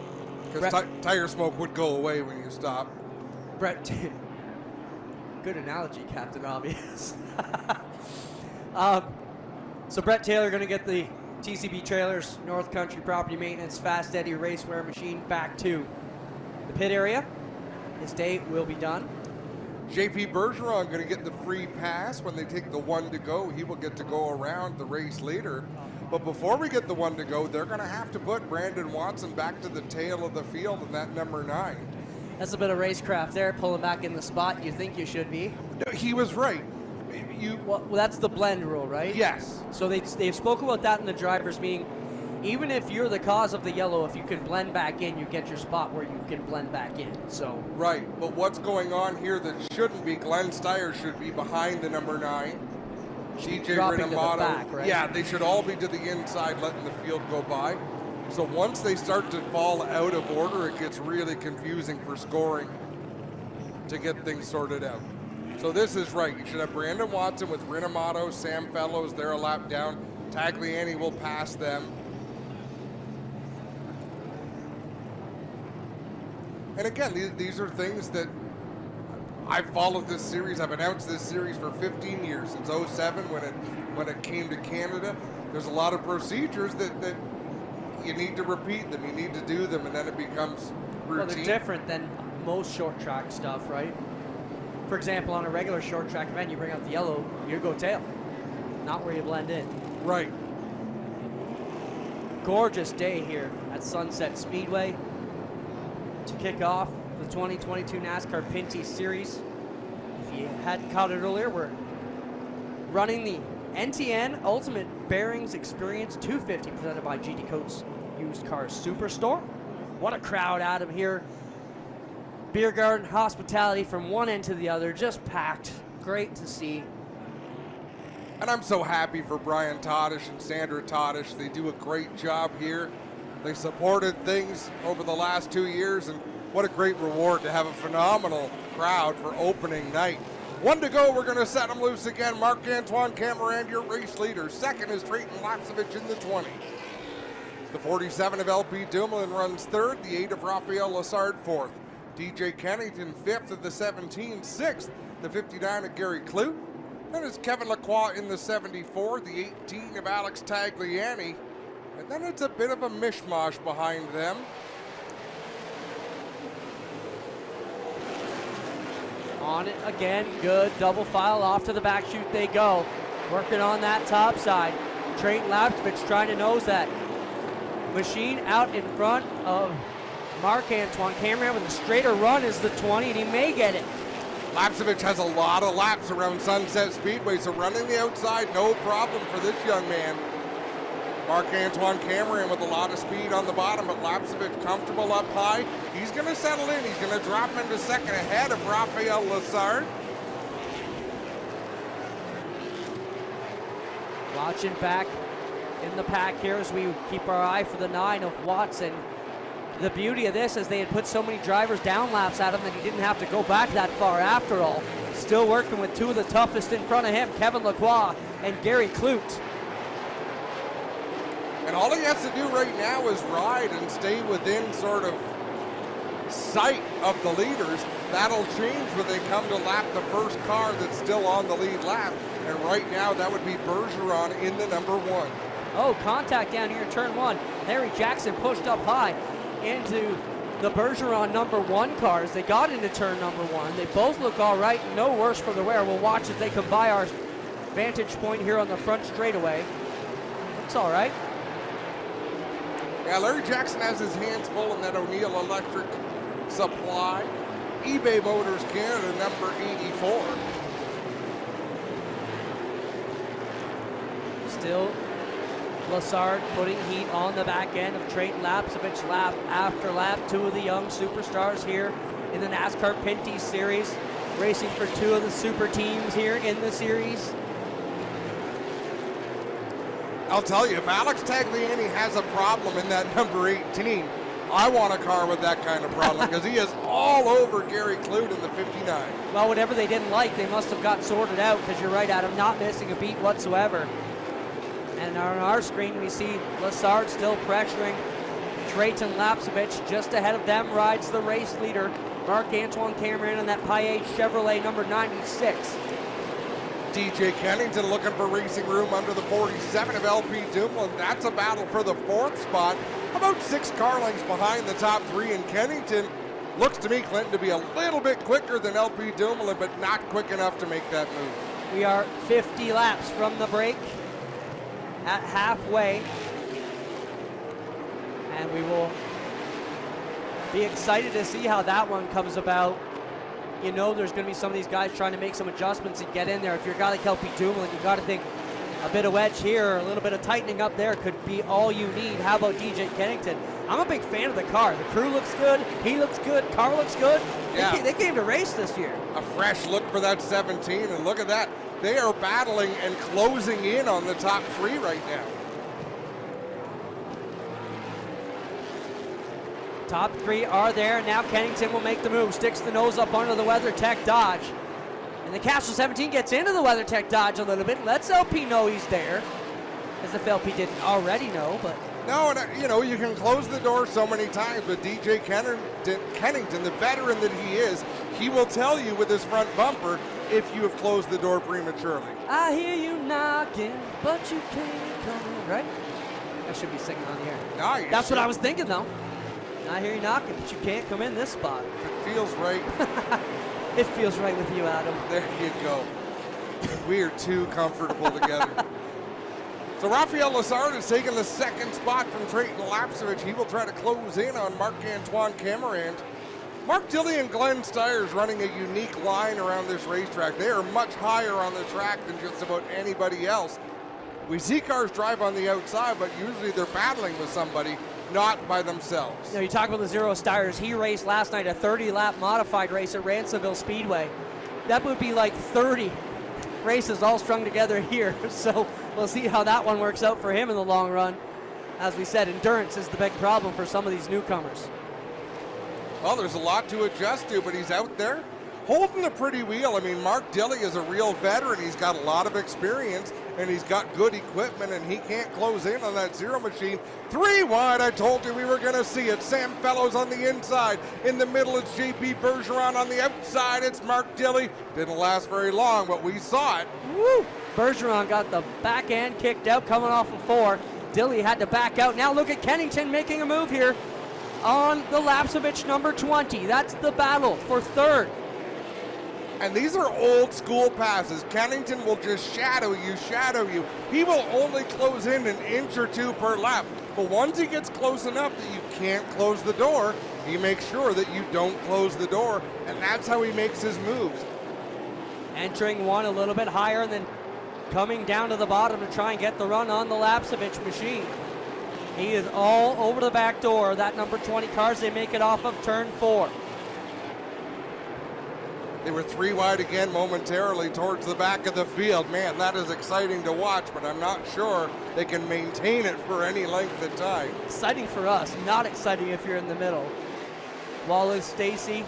Because tire smoke would go away when you stop. Brett, good analogy, Captain Obvious. So Brett Taylor going to get the TCB Trailers North Country Property Maintenance Fast Eddie Racewear machine back to the pit area. His day will be done. JP Bergeron going to get the free pass when they take the one to go. He will get to go around the race later. But before we get the one to go, they're going to have to put Brandon Watson back to the tail of the field in that number 9. That's a bit of racecraft there, pulling back in the spot you think you should be. No, he was right. Well, that's the blend rule, right? Yes. So they've spoken about that in the drivers' meeting. Even if you're the cause of the yellow, if you can blend back in, you get your spot where you can blend back in. So right, but what's going on here that shouldn't be? Glenn Steyer should be behind the number 9. DJ dropping to the Rinamato, back, right? Yeah, they should all be to the inside, letting the field go by. So once they start to fall out of order, it gets really confusing for scoring to get things sorted out. So this is right. You should have Brandon Watson with Rinamato, Sam Fellows, they're a lap down. Tagliani will pass them. And again, these are things that I've followed this series. I've announced this series for 15 years, since 07 when it came to Canada. There's a lot of procedures that you need to repeat them, you need to do them, and then it becomes routine. Well, they're different than most short track stuff, right? For example, on a regular short track event, you bring out the yellow, you go tail, not where you blend in. Right. Gorgeous day here at Sunset Speedway to kick off the 2022 NASCAR Pinty Series. If you hadn't caught it earlier, we're running the NTN Ultimate Bearings Experience 250 presented by GD Coates Used Cars Superstore. What a crowd, Adam, here. Beer garden hospitality from one end to the other, just packed. Great to see. And I'm so happy for Brian Todish and Sandra Todish. They do a great job here. They supported things over the last 2 years, and what a great reward to have a phenomenal crowd for opening night. One to go, we're going to set them loose again. Marc-Antoine Cameron, your race leader. Second is Drayton Lapsevich in the 20. The 47 of LP Dumoulin runs third. The 8 of Raphael Lessard fourth. DJ Kennington fifth of the 17. Sixth, the 59 of Gary Clute. Then it's Kevin Lacroix in the 74. The 18 of Alex Tagliani. And then it's a bit of a mishmash behind them. On it again, good double file off to the back chute they go. Working on that top side. Drayton Lapsevich trying to nose that machine out in front of Marc-Antoine Cameron with a straighter run is the 20, and he may get it. Lapsevich has a lot of laps around Sunset Speedway, so running the outside, no problem for this young man. Marc-Antoine Cameron with a lot of speed on the bottom, but Lapsevich comfortable up high. He's going to settle in. He's going to drop into second ahead of Raphael Lassard. Watching back in the pack here as we keep our eye for the 9 of Watson. The beauty of this is they had put so many drivers down laps at him that he didn't have to go back that far after all. Still working with two of the toughest in front of him, Kevin Lacroix and Gary Clute. And all he has to do right now is ride and stay within sort of sight of the leaders. That'll change when they come to lap the first car that's still on the lead lap. And right now, that would be Bergeron in the number 1. Oh, contact down here in turn 1. Larry Jackson pushed up high into the Bergeron number 1 cars. They got into turn number 1. They both look all right, no worse for the wear. We'll watch if they come by our vantage point here on the front straightaway. Looks all right. Yeah, Larry Jackson has his hands full in that O'Neill Electric supply. eBay Motors Canada, number 84. Still, Lassard putting heat on the back end of Trayton Lapsevich lap after lap. Two of the young superstars here in the NASCAR Pinty Series, racing for two of the super teams here in the series. I'll tell you, if Alex Tagliani has a problem in that number 18, I want a car with that kind of problem because he is all over Gary Clute in the 59. Well, whatever they didn't like, they must have got sorted out because you're right, Adam, not missing a beat whatsoever. And on our screen, we see Lassard still pressuring Trayton Lapsevich. Just ahead of them rides the race leader, Marc-Antoine Cameron, in that Paillé Chevrolet number 96. DJ Kennington looking for racing room under the 47 of LP Dumoulin. That's a battle for the 4th spot. About 6 car lengths behind the top 3, and Kennington looks to me, Clinton, to be a little bit quicker than LP Dumoulin, but not quick enough to make that move. We are 50 laps from the break at halfway, and we will be excited to see how that one comes about. You know there's going to be some of these guys trying to make some adjustments and get in there. If you're a guy like LP Dumoulin, you got to think a bit of wedge here, a little bit of tightening up there could be all you need. How about DJ Kennington? I'm a big fan of the car. The crew looks good, he looks good, car looks good. Yeah. They came to race this year. A fresh look for that 17, and look at that. They are battling and closing in on the top 3 right now. Top 3 are there. Now Kennington will make the move. Sticks the nose up under the WeatherTech Dodge. And the Castro 17 gets into the WeatherTech Dodge a little bit. Lets LP know he's there. As if LP didn't already know, but... No, and you know, you can close the door so many times, but DJ Kennington, the veteran that he is, he will tell you with his front bumper if you have closed the door prematurely. I hear you knocking, but you can't come in, right? I should be singing on the air. No, That's what I was thinking, though. I hear you knocking, but you can't come in this spot. It feels right. It feels right with you, Adam. There you go. We are too comfortable together. So Raphael Lassard is taking the 2nd spot from Trayton Lapsevich. He will try to close in on Marc-Antoine Cameron. Mark Tilley and Glenn Steyer's running a unique line around this racetrack. They are much higher on the track than just about anybody else. We see cars drive on the outside, but usually they're battling with somebody, not by themselves. You know, you talk about the Zero Steyers. He raced last night a 30-lap modified race at Ransomville Speedway. That would be like 30 races all strung together here. So we'll see how that one works out for him in the long run. As we said, endurance is the big problem for some of these newcomers. Well, there's a lot to adjust to, but he's out there holding the pretty wheel. I mean, Mark Tilley is a real veteran. He's got a lot of experience, and he's got good equipment, and he can't close in on that Zero machine. 3 wide, I told you we were going to see it. Sam Fellows on the inside. In the middle, it's JP Bergeron. On the outside, it's Mark Tilley. Didn't last very long, but we saw it. Woo! Bergeron got the back end kicked out coming off of 4. Tilley had to back out. Now look at Kennington making a move here on the Lapsevich number 20. That's the battle for 3rd. And these are old school passes. Kennington will just shadow you. He will only close in an inch or 2 per lap. But once he gets close enough that you can't close the door, he makes sure that you don't close the door. And that's how he makes his moves. Entering one a little bit higher and then coming down to the bottom to try and get the run on the Lapsevich machine. He is all over the back door. That number 20 cars, they make it off of turn 4. They were 3 wide again momentarily towards the back of the field. Man, that is exciting to watch, but I'm not sure they can maintain it for any length of time. Exciting for us, not exciting if you're in the middle. Wallace Stacy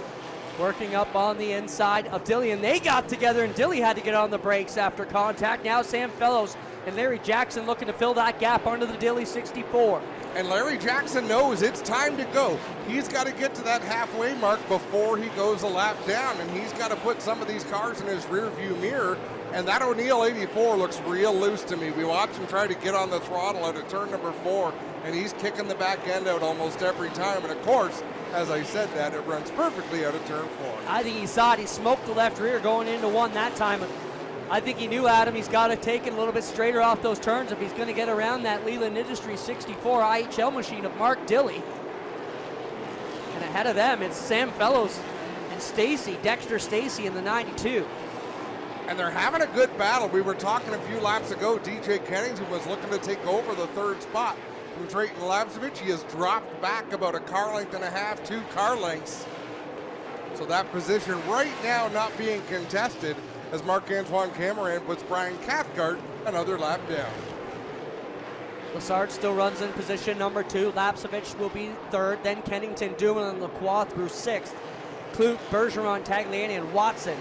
working up on the inside of Dilly, and they got together, and Dilly had to get on the brakes after contact. Now Sam Fellows and Larry Jackson looking to fill that gap under the Dilly 64. And Larry Jackson knows it's time to go. He's got to get to that halfway mark before he goes a lap down, and he's got to put some of these cars in his rear view mirror. And that O'Neill 84 looks real loose to me. We watched him try to get on the throttle out of turn number 4, and he's kicking the back end out almost every time. And of course, as I said that, it runs perfectly out of turn 4. I think he saw it. He smoked the left rear going into 1 that time. I think he knew, Adam, he's got to take it a little bit straighter off those turns if he's going to get around that Leland Industries 64 IHL machine of Mark Dilly. And ahead of them, it's Sam Fellows and Stacy, Dexter Stacy in the 92. And they're having a good battle. We were talking a few laps ago, DJ Kennington was looking to take over the 3rd spot from Drayton Lapsevich. He has dropped back about a car length and a half, 2 car lengths. So that position right now not being contested as Marc-Antoine Cameron puts Brian Cathcart another lap down. Lassard still runs in position number 2. Lapsevich will be 3rd. Then Kennington, Dumoulin, and Lacroix through 6th. Clute, Bergeron, Tagliani, and Watson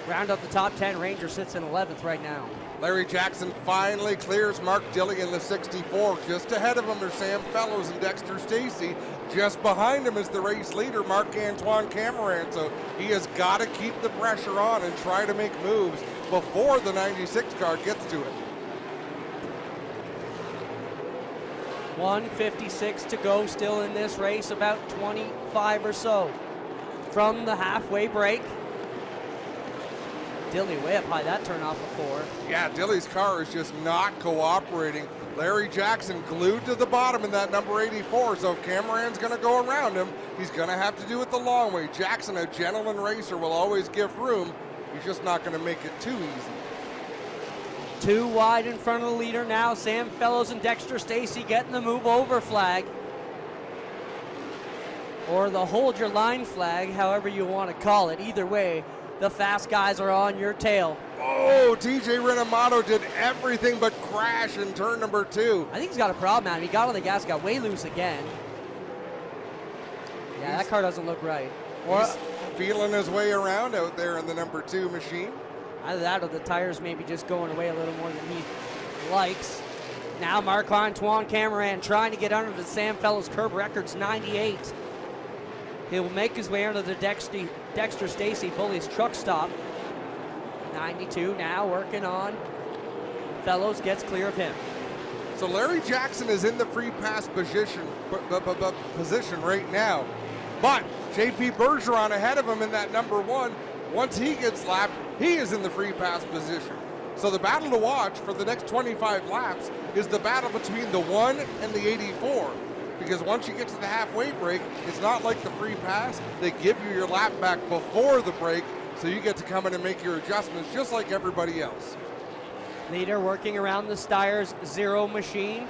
round up the top 10. Ranger sits in 11th right now. Larry Jackson finally clears Mark Dilly in the 64. Just ahead of him are Sam Fellows and Dexter Stacy. Just behind him is the race leader, Marc-Antoine Cameron. So he has got to keep the pressure on and try to make moves before the 96 car gets to it. 1:56 to go still in this race, about 25 or so from the halfway break. Dilly way up high, that turn off of 4. Yeah, Dilly's car is just not cooperating. Larry Jackson glued to the bottom in that number 84, so if Cameron's going to go around him, he's going to have to do it the long way. Jackson, a gentleman racer, will always give room. He's just not going to make it too easy. 2 wide in front of the leader now. Sam Fellows and Dexter Stacy getting the move over flag. Or the hold your line flag, however you want to call it. Either way, the fast guys are on your tail. Oh, TJ Renamoto did everything but crash in turn number 2. I think he's got a problem, man. He got on the gas, got way loose again. Yeah, that car doesn't look right. He's feeling his way around out there in the number 2 machine. Either that or the tires maybe just going away a little more than he likes. Now Marc-Antoine Cameron trying to get under the Sam Fellows curb records 98. He'll make his way under the Dexter Stacy Bullies truck stop. 92 now working on. Fellows gets clear of him. So Larry Jackson is in the free pass position right now. But JP Bergeron ahead of him in that number 1. Once he gets lapped, he is in the free pass position. So the battle to watch for the next 25 laps is the battle between the 1 and the 84. Because once you get to the halfway break, it's not like the free pass. They give you your lap back before the break, so you get to come in and make your adjustments just like everybody else. Leader working around the Steyrs 0 machine.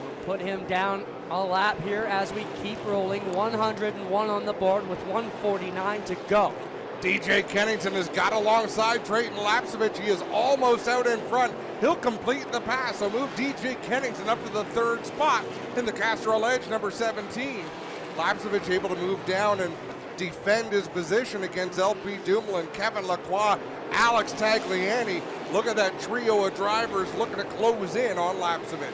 We'll put him down a lap here as we keep rolling. 101 on the board with 149 to go. DJ Kennington has got alongside Drayton Lapsevich. He is almost out in front. He'll complete the pass. So move DJ Kennington up to the 3rd spot in the Castrol Edge, number 17. Lapsevich able to move down and defend his position against LP Dumoulin, Kevin Lacroix, Alex Tagliani. Look at that trio of drivers looking to close in on Lapsevich.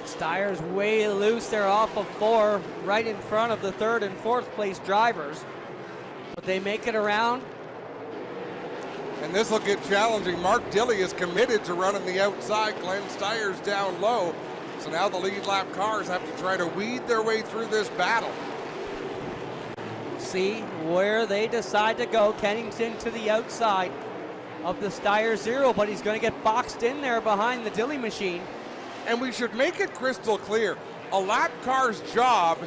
Steyrs way loose. They're off of 4 right in front of the 3rd and 4th place drivers. But they make it around. And this will get challenging. Mark Dilly is committed to running the outside. Glenn Steyrs down low. So now the lead lap cars have to try to weed their way through this battle. See where they decide to go. Kennington to the outside of the Steyrs 0, but he's going to get boxed in there behind the Dilly machine. And we should make it crystal clear, a lap car's job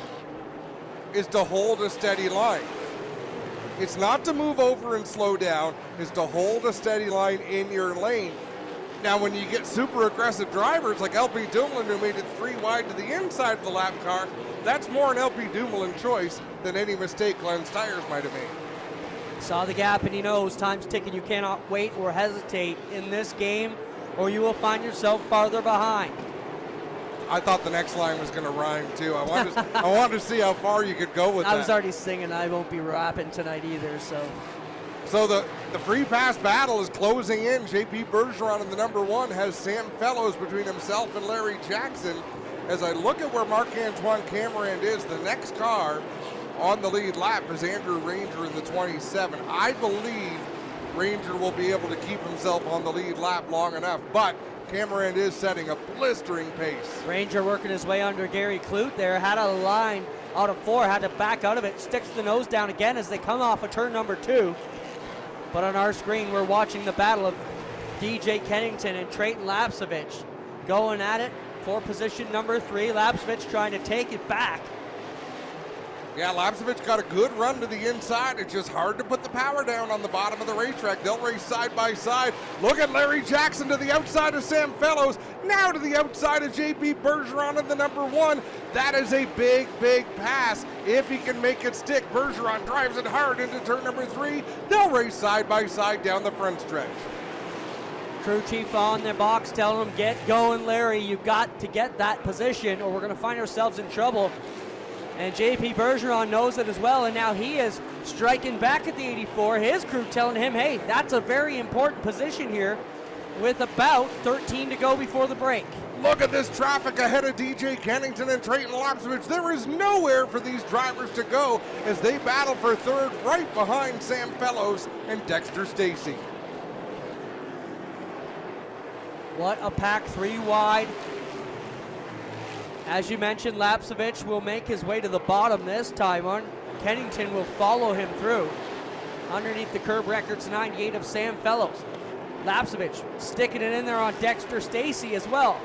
is to hold a steady line. It's not to move over and slow down, it's to hold a steady line in your lane. Now, when you get super aggressive drivers like LP Dumoulin, who made it 3 wide to the inside of the lap car, that's more an LP Dumoulin choice than any mistake Glenn Stiers might have made. Saw the gap and he knows time's ticking. You cannot wait or hesitate in this game or you will find yourself farther behind. I thought the next line was going to rhyme too. I wanted to see how far you could go with that. I was already singing. I won't be rapping tonight either, so. So the free pass battle is closing in. JP Bergeron in the number 1 has Sam Fellows between himself and Larry Jackson. As I look at where Marc-Antoine Camerand is, the next car on the lead lap is Andrew Ranger in the 27. I believe Ranger will be able to keep himself on the lead lap long enough, but Camerand is setting a blistering pace. Ranger working his way under Gary Clute there, had a line out of 4, had to back out of it, sticks the nose down again as they come off of turn number 2. But on our screen, we're watching the battle of DJ Kennington and Trayton Lapsevich going at it for position number 3. Lapsevich trying to take it back. Yeah, Lapsevich got a good run to the inside. It's just hard to put the power down on the bottom of the racetrack. They'll race side by side. Look at Larry Jackson to the outside of Sam Fellows. Now to the outside of JP Bergeron in the number 1. That is a big, big pass. If he can make it stick, Bergeron drives it hard into turn number 3. They'll race side by side down the front stretch. Crew chief on their box telling him, get going, Larry. You've got to get that position or we're going to find ourselves in trouble. And JP Bergeron knows it as well, and now he is striking back at the 84. His crew telling him, hey, that's a very important position here with about 13 to go before the break. Look at this traffic ahead of DJ Kennington and Trayton Lapsevich. There is nowhere for these drivers to go as they battle for third right behind Sam Fellows and Dexter Stacy. What a pack, 3 wide. As you mentioned, Lapsevich will make his way to the bottom this time on. Kennington will follow him through. Underneath the curb records 98 of Sam Fellows. Lapsevich sticking it in there on Dexter Stacy as well.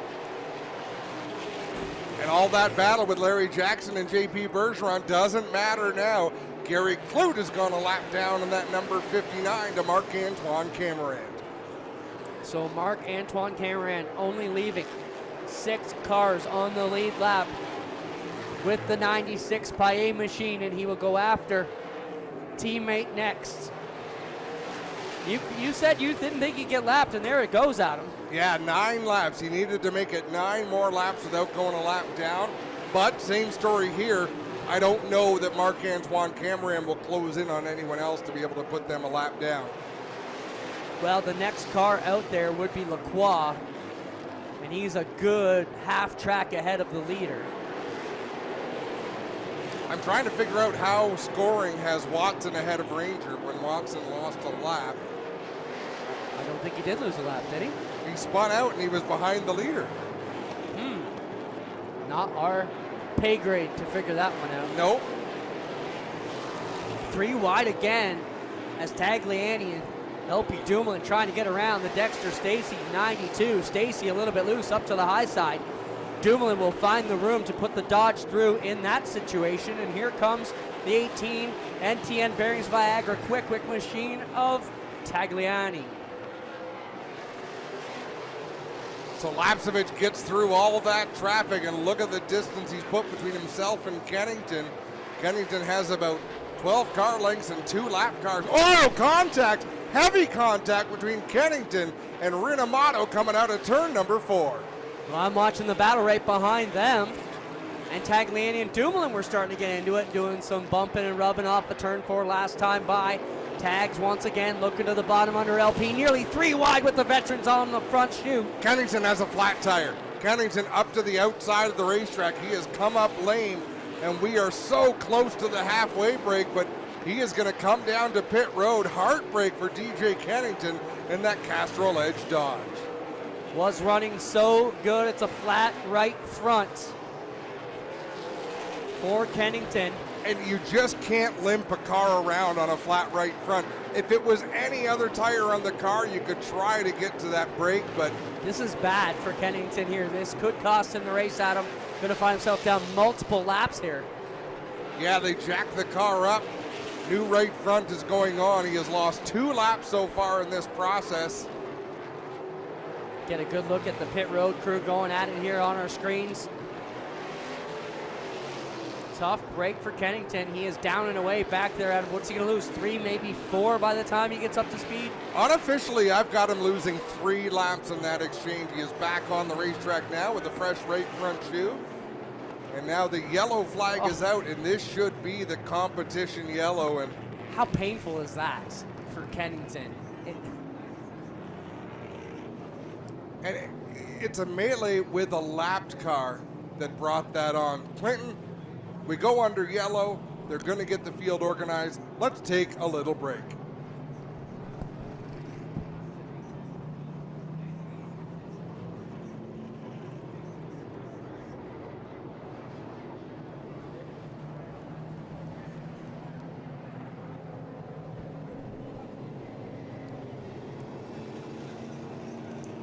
And all that battle with Larry Jackson and JP Bergeron doesn't matter now. Gary Clute has gone a lap down in that number 59 to Marc-Antoine Camerand. So Marc-Antoine Camerand only leaving 6 cars on the lead lap with the 96 Paillet machine, and he will go after teammate next. You said you didn't think he'd get lapped, and there it goes, Adam. Yeah, 9 laps. He needed to make it 9 more laps without going a lap down. But same story here. I don't know that Marc-Antoine Camerand will close in on anyone else to be able to put them a lap down. Well, the next car out there would be Lacroix, and he's a good half track ahead of the leader. I'm trying to figure out how scoring has Watson ahead of Ranger when Watson lost a lap. I don't think he did lose a lap, did he? He spun out and he was behind the leader. Not our pay grade to figure that one out. Nope. 3 wide again as Tagliani and LP Dumoulin trying to get around the Dexter Stacy 92. Stacy a little bit loose up to the high side. Dumoulin will find the room to put the Dodge through in that situation, and here comes the 18 NTN Bearings Viagra quick machine of Tagliani. So Lapsevich gets through all of that traffic, and look at the distance he's put between himself and Kennington. Kennington has about 12 car lengths and 2 lap cars. Oh, contact! Heavy contact between Kennington and Rinamato coming out of turn number 4. Well, I'm watching the battle right behind them. And Tagliani and Dumoulin were starting to get into it, doing some bumping and rubbing off the turn 4 last time by. Tags once again looking to the bottom under LP, nearly 3 wide with the veterans on the front chute. Kennington has a flat tire. Kennington up to the outside of the racetrack. He has come up lame, and we are so close to the halfway break, but he is going to come down to pit road. Heartbreak for DJ Kennington in that Castrol Edge Dodge. Was running so good. It's a flat right front for Kennington. And you just can't limp a car around on a flat right front. If it was any other tire on the car, you could try to get to that break, but this is bad for Kennington here. This could cost him the race, Adam. Going to find himself down multiple laps here. yeah, they jacked the car up. New right front is going on. He has lost 2 laps so far in this process. Get a good look at the pit road crew going at it here on our screens. Tough break for Kennington. He is down and away back there. At what's he going to lose? 3, maybe 4 by the time he gets up to speed? Unofficially, I've got him losing 3 laps in that exchange. He is back on the racetrack now with a fresh right front shoe. And now the yellow flag is out, and this should be the competition yellow. And how painful is that for Kennington? It's a melee with a lapped car that brought that on. Clinton, we go under yellow. They're going to get the field organized. Let's take a little break.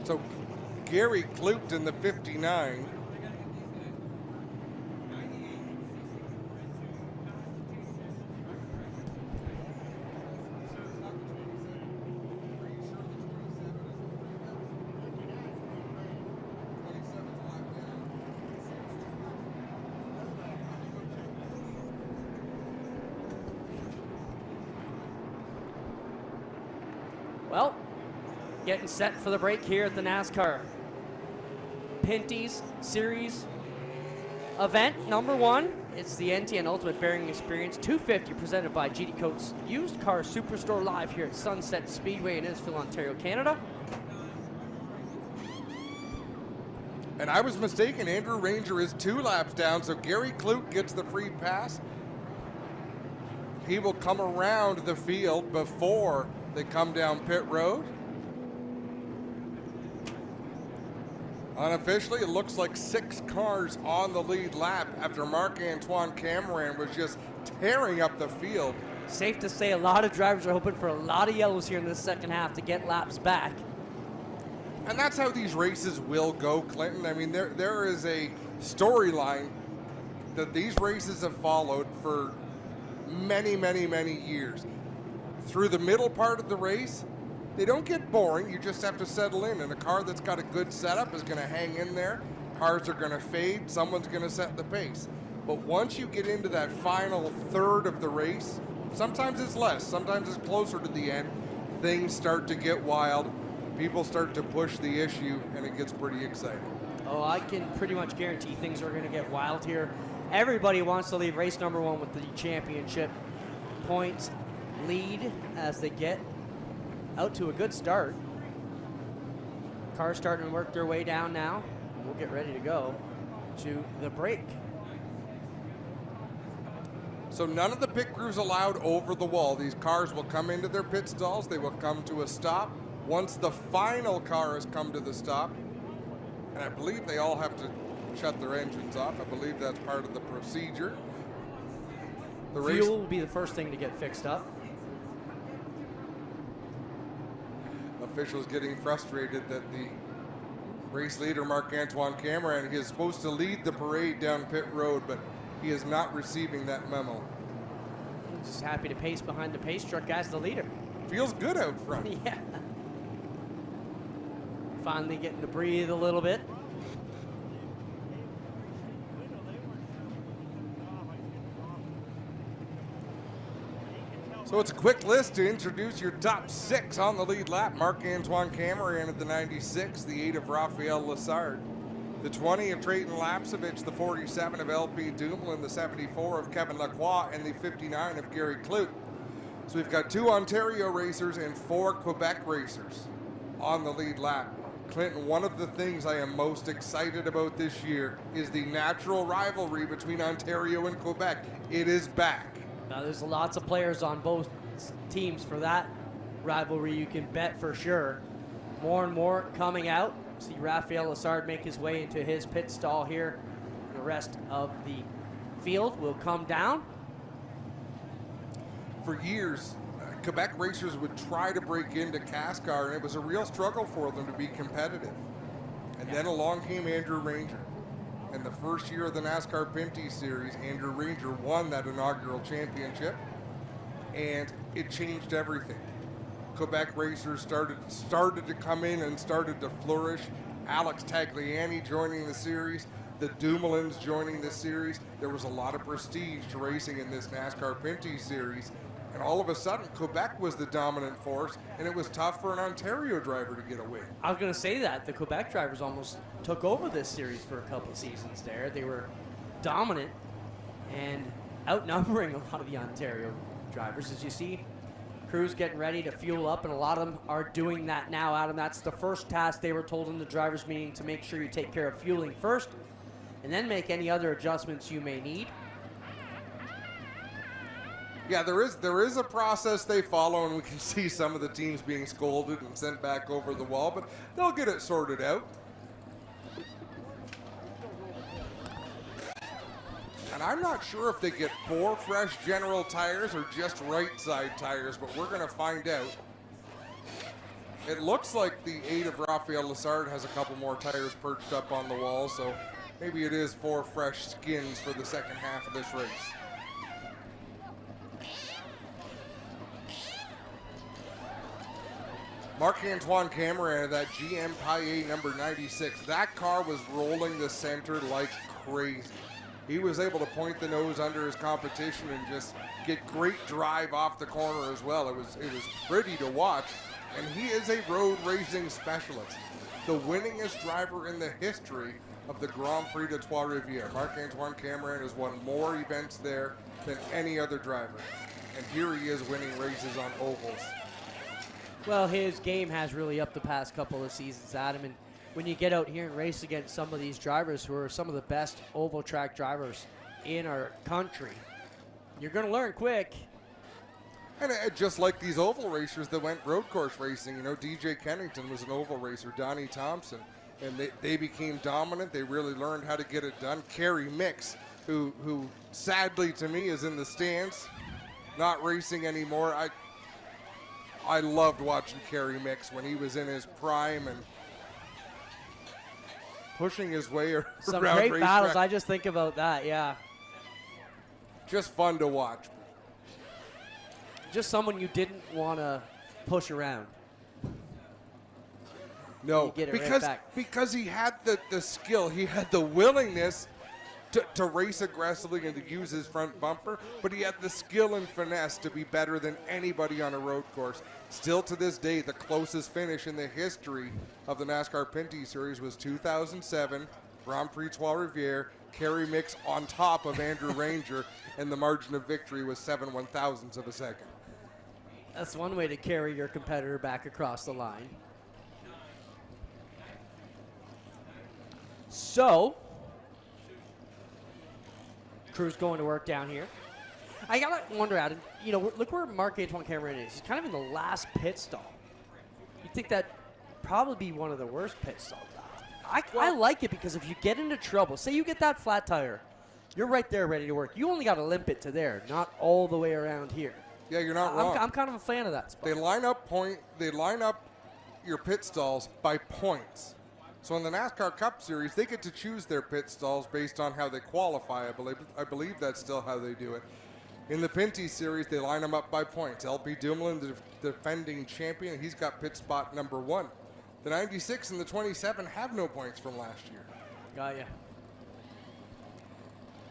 So Gary Klute in the 59. Well, getting set for the break here at the NASCAR Pinty's Series event number 1. It's the NTN Ultimate Bearing Experience 250 presented by GD Coates Used Car Superstore live here at Sunset Speedway in Innisfil, Ontario, Canada. And I was mistaken. Andrew Ranger is 2 laps down, so Gary Klute gets the free pass. He will come around the field before they come down pit road. Unofficially, it looks like 6 cars on the lead lap after Marc-Antoine Cameron was just tearing up the field. Safe to say a lot of drivers are hoping for a lot of yellows here in the second half to get laps back. And that's how these races will go, Clinton. I mean, there is a storyline that these races have followed for many, many, many years. Through the middle part of the race, they don't get boring. You just have to settle in. And a car that's got a good setup is going to hang in there. Cars are going to fade. Someone's going to set the pace. But once you get into that final third of the race, sometimes it's less, sometimes it's closer to the end, things start to get wild. People start to push the issue, and it gets pretty exciting. Oh, I can pretty much guarantee things are going to get wild here. Everybody wants to leave race number 1 with the championship points lead as they get out to a good start. Cars starting to work their way down now. We'll get ready to go to the break. So none of the pit crews allowed over the wall. These cars will come into their pit stalls. They will come to a stop. Once the final car has come to the stop, and I believe they all have to shut their engines off. I believe that's part of the procedure. The Fuel will be the first thing to get fixed up. Officials getting frustrated that the race leader, Marc-Antoine Cameron, he is supposed to lead the parade down pit road, but he is not receiving that memo. Just happy to pace behind the pace truck as the leader. Feels good out front. Yeah. Finally getting to breathe a little bit. So it's a quick list to introduce your top 6 on the lead lap. Marc-Antoine Cameron at the 96, the 8 of Raphael Lessard, the 20 of Trayton Lapsevich, the 47 of LP Dumoulin, the 74 of Kevin Lacroix, and the 59 of Gary Klute. So we've got 2 Ontario racers and 4 Quebec racers on the lead lap. Clinton, one of the things I am most excited about this year is the natural rivalry between Ontario and Quebec. It is back. Now, there's lots of players on both teams for that rivalry, you can bet for sure. More and more coming out. See Raphael Lessard make his way into his pit stall here. The rest of the field will come down. For years, Quebec racers would try to break into NASCAR, and it was a real struggle for them to be competitive. And then along came Andrew Ranger. And the first year of the NASCAR Pinty Series, Andrew Ranger won that inaugural championship. and it changed everything. Quebec racers started to come in and started to flourish. Alex Tagliani joining the series, the Dumoulin's joining the series. There was a lot of prestige to racing in this NASCAR Pinty series, and all of a sudden Quebec was the dominant force, and it was tough for an Ontario driver to get a win. I was going to say that the Quebec drivers almost took over this series for a couple of seasons there. They were dominant and outnumbering a lot of the Ontario drivers. As you see, crews getting ready to fuel up, and a lot of them are doing that now, Adam. That's the first task they were told in the drivers' meeting, to make sure you take care of fueling first and then make any other adjustments you may need. Yeah, there is a process they follow, and we can see some of the teams being scolded and sent back over the wall, but they'll get it sorted out. And I'm not sure if they get 4 fresh General tires or just right side tires, but we're going to find out. It looks like the 8 of Raphael Lessard has a couple more tires perched up on the wall, so maybe it is 4 fresh skins for the second half of this race. Marc-Antoine Cameron, that GM Paillet number 96, that car was rolling the center like crazy. He was able to point the nose under his competition and just get great drive off the corner as well. It was pretty to watch, and he is a road racing specialist. The winningest driver in the history of the Grand Prix de Trois-Rivières. Marc-Antoine Cameron has won more events there than any other driver, and here he is winning races on ovals. Well, his game has really upped the past couple of seasons, Adam, and when you get out here and race against some of these drivers who are some of the best oval track drivers in our country, you're going to learn quick. And just like these oval racers that went road course racing, you know, DJ Kennington was an oval racer, Donnie Thompson, and they became dominant. They really learned how to get it done. Kerry Mix, who sadly to me is in the stands, not racing anymore. I loved watching Kerry Mix when he was in his prime and pushing his way around Some great racetrack. battles. I just think about that, yeah. Just fun to watch. Just someone you didn't want to push around. No, You get it right because back. because he had the skill, he had the willingness to race aggressively and to use his front bumper, but he had the skill and finesse to be better than anybody on a road course. Still to this day, the closest finish in the history of the NASCAR Pinty Series was 2007, Grand Prix Trois-Rivières, Kerry Mix on top of Andrew Ranger, and the margin of victory was 7/1000ths of a second. That's one way to carry your competitor back across the line. So, crew's going to work down here. I gotta wonder, Adam, you know, look where Marc-Antoine Cameron is. He's kind of in the last pit stall. You think that'd probably be one of the worst pit stalls? I like it because if you get into trouble, say you get that flat tire, you're right there ready to work. You only got to limp it to there, not all the way around here. Yeah, you're not wrong. I'm kind of a fan of that spot. They line up your pit stalls by points. So in the NASCAR Cup Series, they get to choose their pit stalls based on how they qualify. I believe that's still how they do it. In the Pinty Series, they line them up by points. LP Dumoulin, the defending champion, he's got pit spot number 1. The 96 and the 27 have no points from last year. Got ya.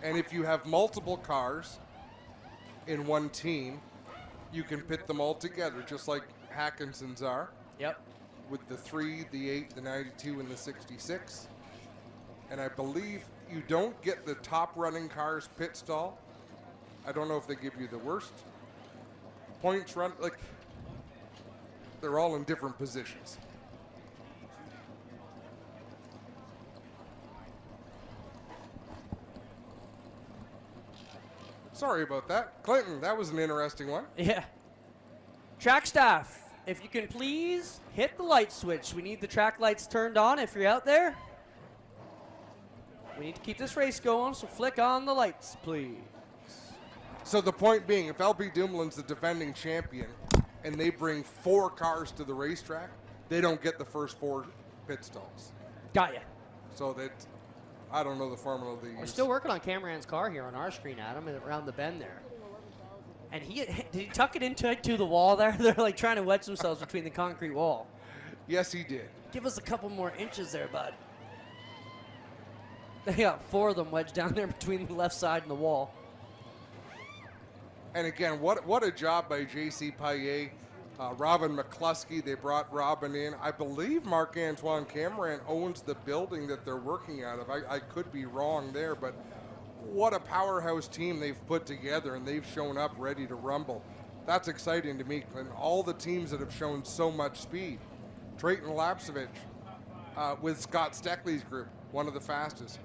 And if you have multiple cars in one team, you can pit them all together, just like Hackinson's are. Yep. With the 3, the 8, the 92, and the 66. And I believe you don't get the top running cars pit stall. I don't know if they give you the worst points run. Like, they're all in different positions. Sorry about that. Clinton, that was an interesting one. Yeah. Track staff, if you can please hit the light switch. We need the track lights turned on if you're out there. We need to keep this race going, so flick on the lights, please. So the point being, if LP Dumoulin's the defending champion and they bring 4 cars to the racetrack, they don't get the first 4 pit stalls. Got ya. So that, I don't know the formula they use. We're still working on Cameron's car here on our screen, Adam, and around the bend there. And did he tuck it into the wall there? They're like trying to wedge themselves between the concrete wall. Yes, he did. Give us a couple more inches there, bud. They got 4 of them wedged down there between the left side and the wall. And again, what a job by J.C. Payet. Robin McCluskey, they brought Robin in. I believe Marc-Antoine Cameron owns the building that they're working out of. I could be wrong there, but what a powerhouse team they've put together, and they've shown up ready to rumble. That's exciting to me, Clint. All the teams that have shown so much speed. Trayton Lapsevich with Scott Steckley's group, one of the fastest.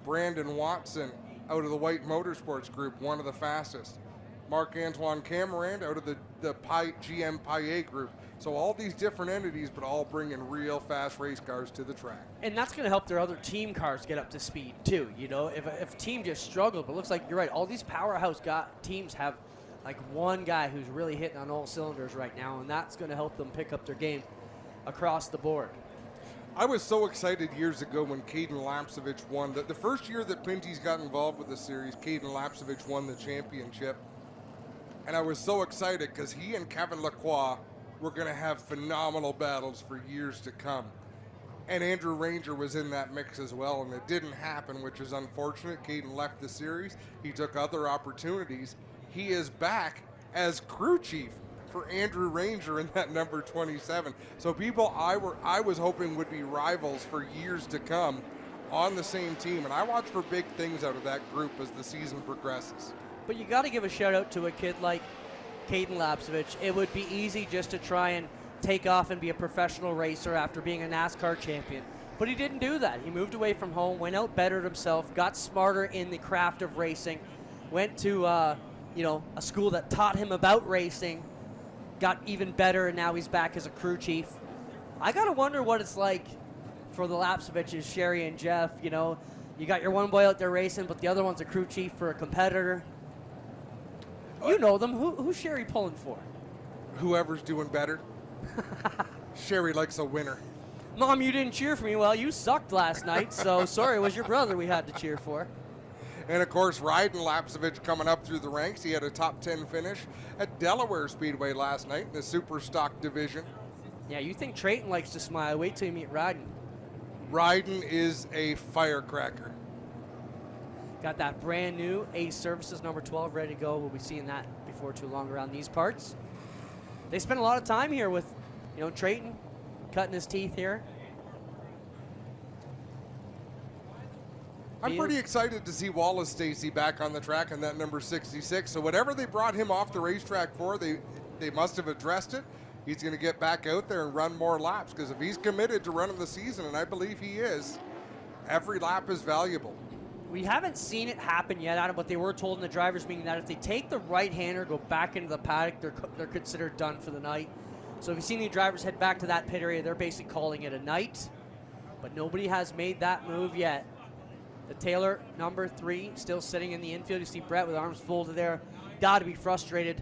Brandon Watson out of the White Motorsports group, one of the fastest. Marc-Antoine Cameron out of the GM Payet group. So all these different entities, but all bringing real fast race cars to the track. And that's going to help their other team cars get up to speed too. You know, if a team just struggled, but it looks like you're right. All these powerhouse teams have like one guy who's really hitting on all cylinders right now, and that's going to help them pick up their game across the board. I was so excited years ago when Caden Lapsevich won. The first year that Pinty's got involved with the series, Caden Lapsevich won the championship. And I was so excited because he and Kevin Lacroix were going to have phenomenal battles for years to come. And Andrew Ranger was in that mix as well, and it didn't happen, which is unfortunate. Caden left the series. He took other opportunities. He is back as crew chief for Andrew Ranger in that number 27. So people I was hoping would be rivals for years to come on the same team. And I watch for big things out of that group as the season progresses. But you got to give a shout out to a kid like Caden Lapsevich. It would be easy just to try and take off and be a professional racer after being a NASCAR champion. But he didn't do that. He moved away from home, went out, bettered himself, got smarter in the craft of racing, went to a school that taught him about racing, got even better, and now he's back as a crew chief. I got to wonder what it's like for the Lapseviches, Sherry and Jeff. You know, you got your one boy out there racing, but the other one's a crew chief for a competitor. You know them. Who's Sherry pulling for? Whoever's doing better. Sherry likes a winner. Mom, you didn't cheer for me. Well, you sucked last night, so sorry, it was your brother we had to cheer for. And, of course, Ryden Lapsevich coming up through the ranks. He had a top 10 finish at Delaware Speedway last night in the Super Stock division. Yeah, you think Trayton likes to smile. Wait till you meet Ryden. Ryden is a firecracker. Got that brand new Ace Services number 12 ready to go. We'll be seeing that before too long around these parts. They spent a lot of time here with, Trayton cutting his teeth here. I'm pretty excited to see Wallace Stacy back on the track in that number 66. So whatever they brought him off the racetrack for, they must have addressed it. He's going to get back out there and run more laps, because if he's committed to running the season, and I believe he is, every lap is valuable. We haven't seen it happen yet, Adam, but they were told in the drivers' meeting that if they take the right-hander, go back into the paddock, they're considered done for the night. So if you've seen the drivers head back to that pit area, they're basically calling it a night. But nobody has made that move yet. The Taylor, number 3, still sitting in the infield. You see Brett with arms folded there. Got to be frustrated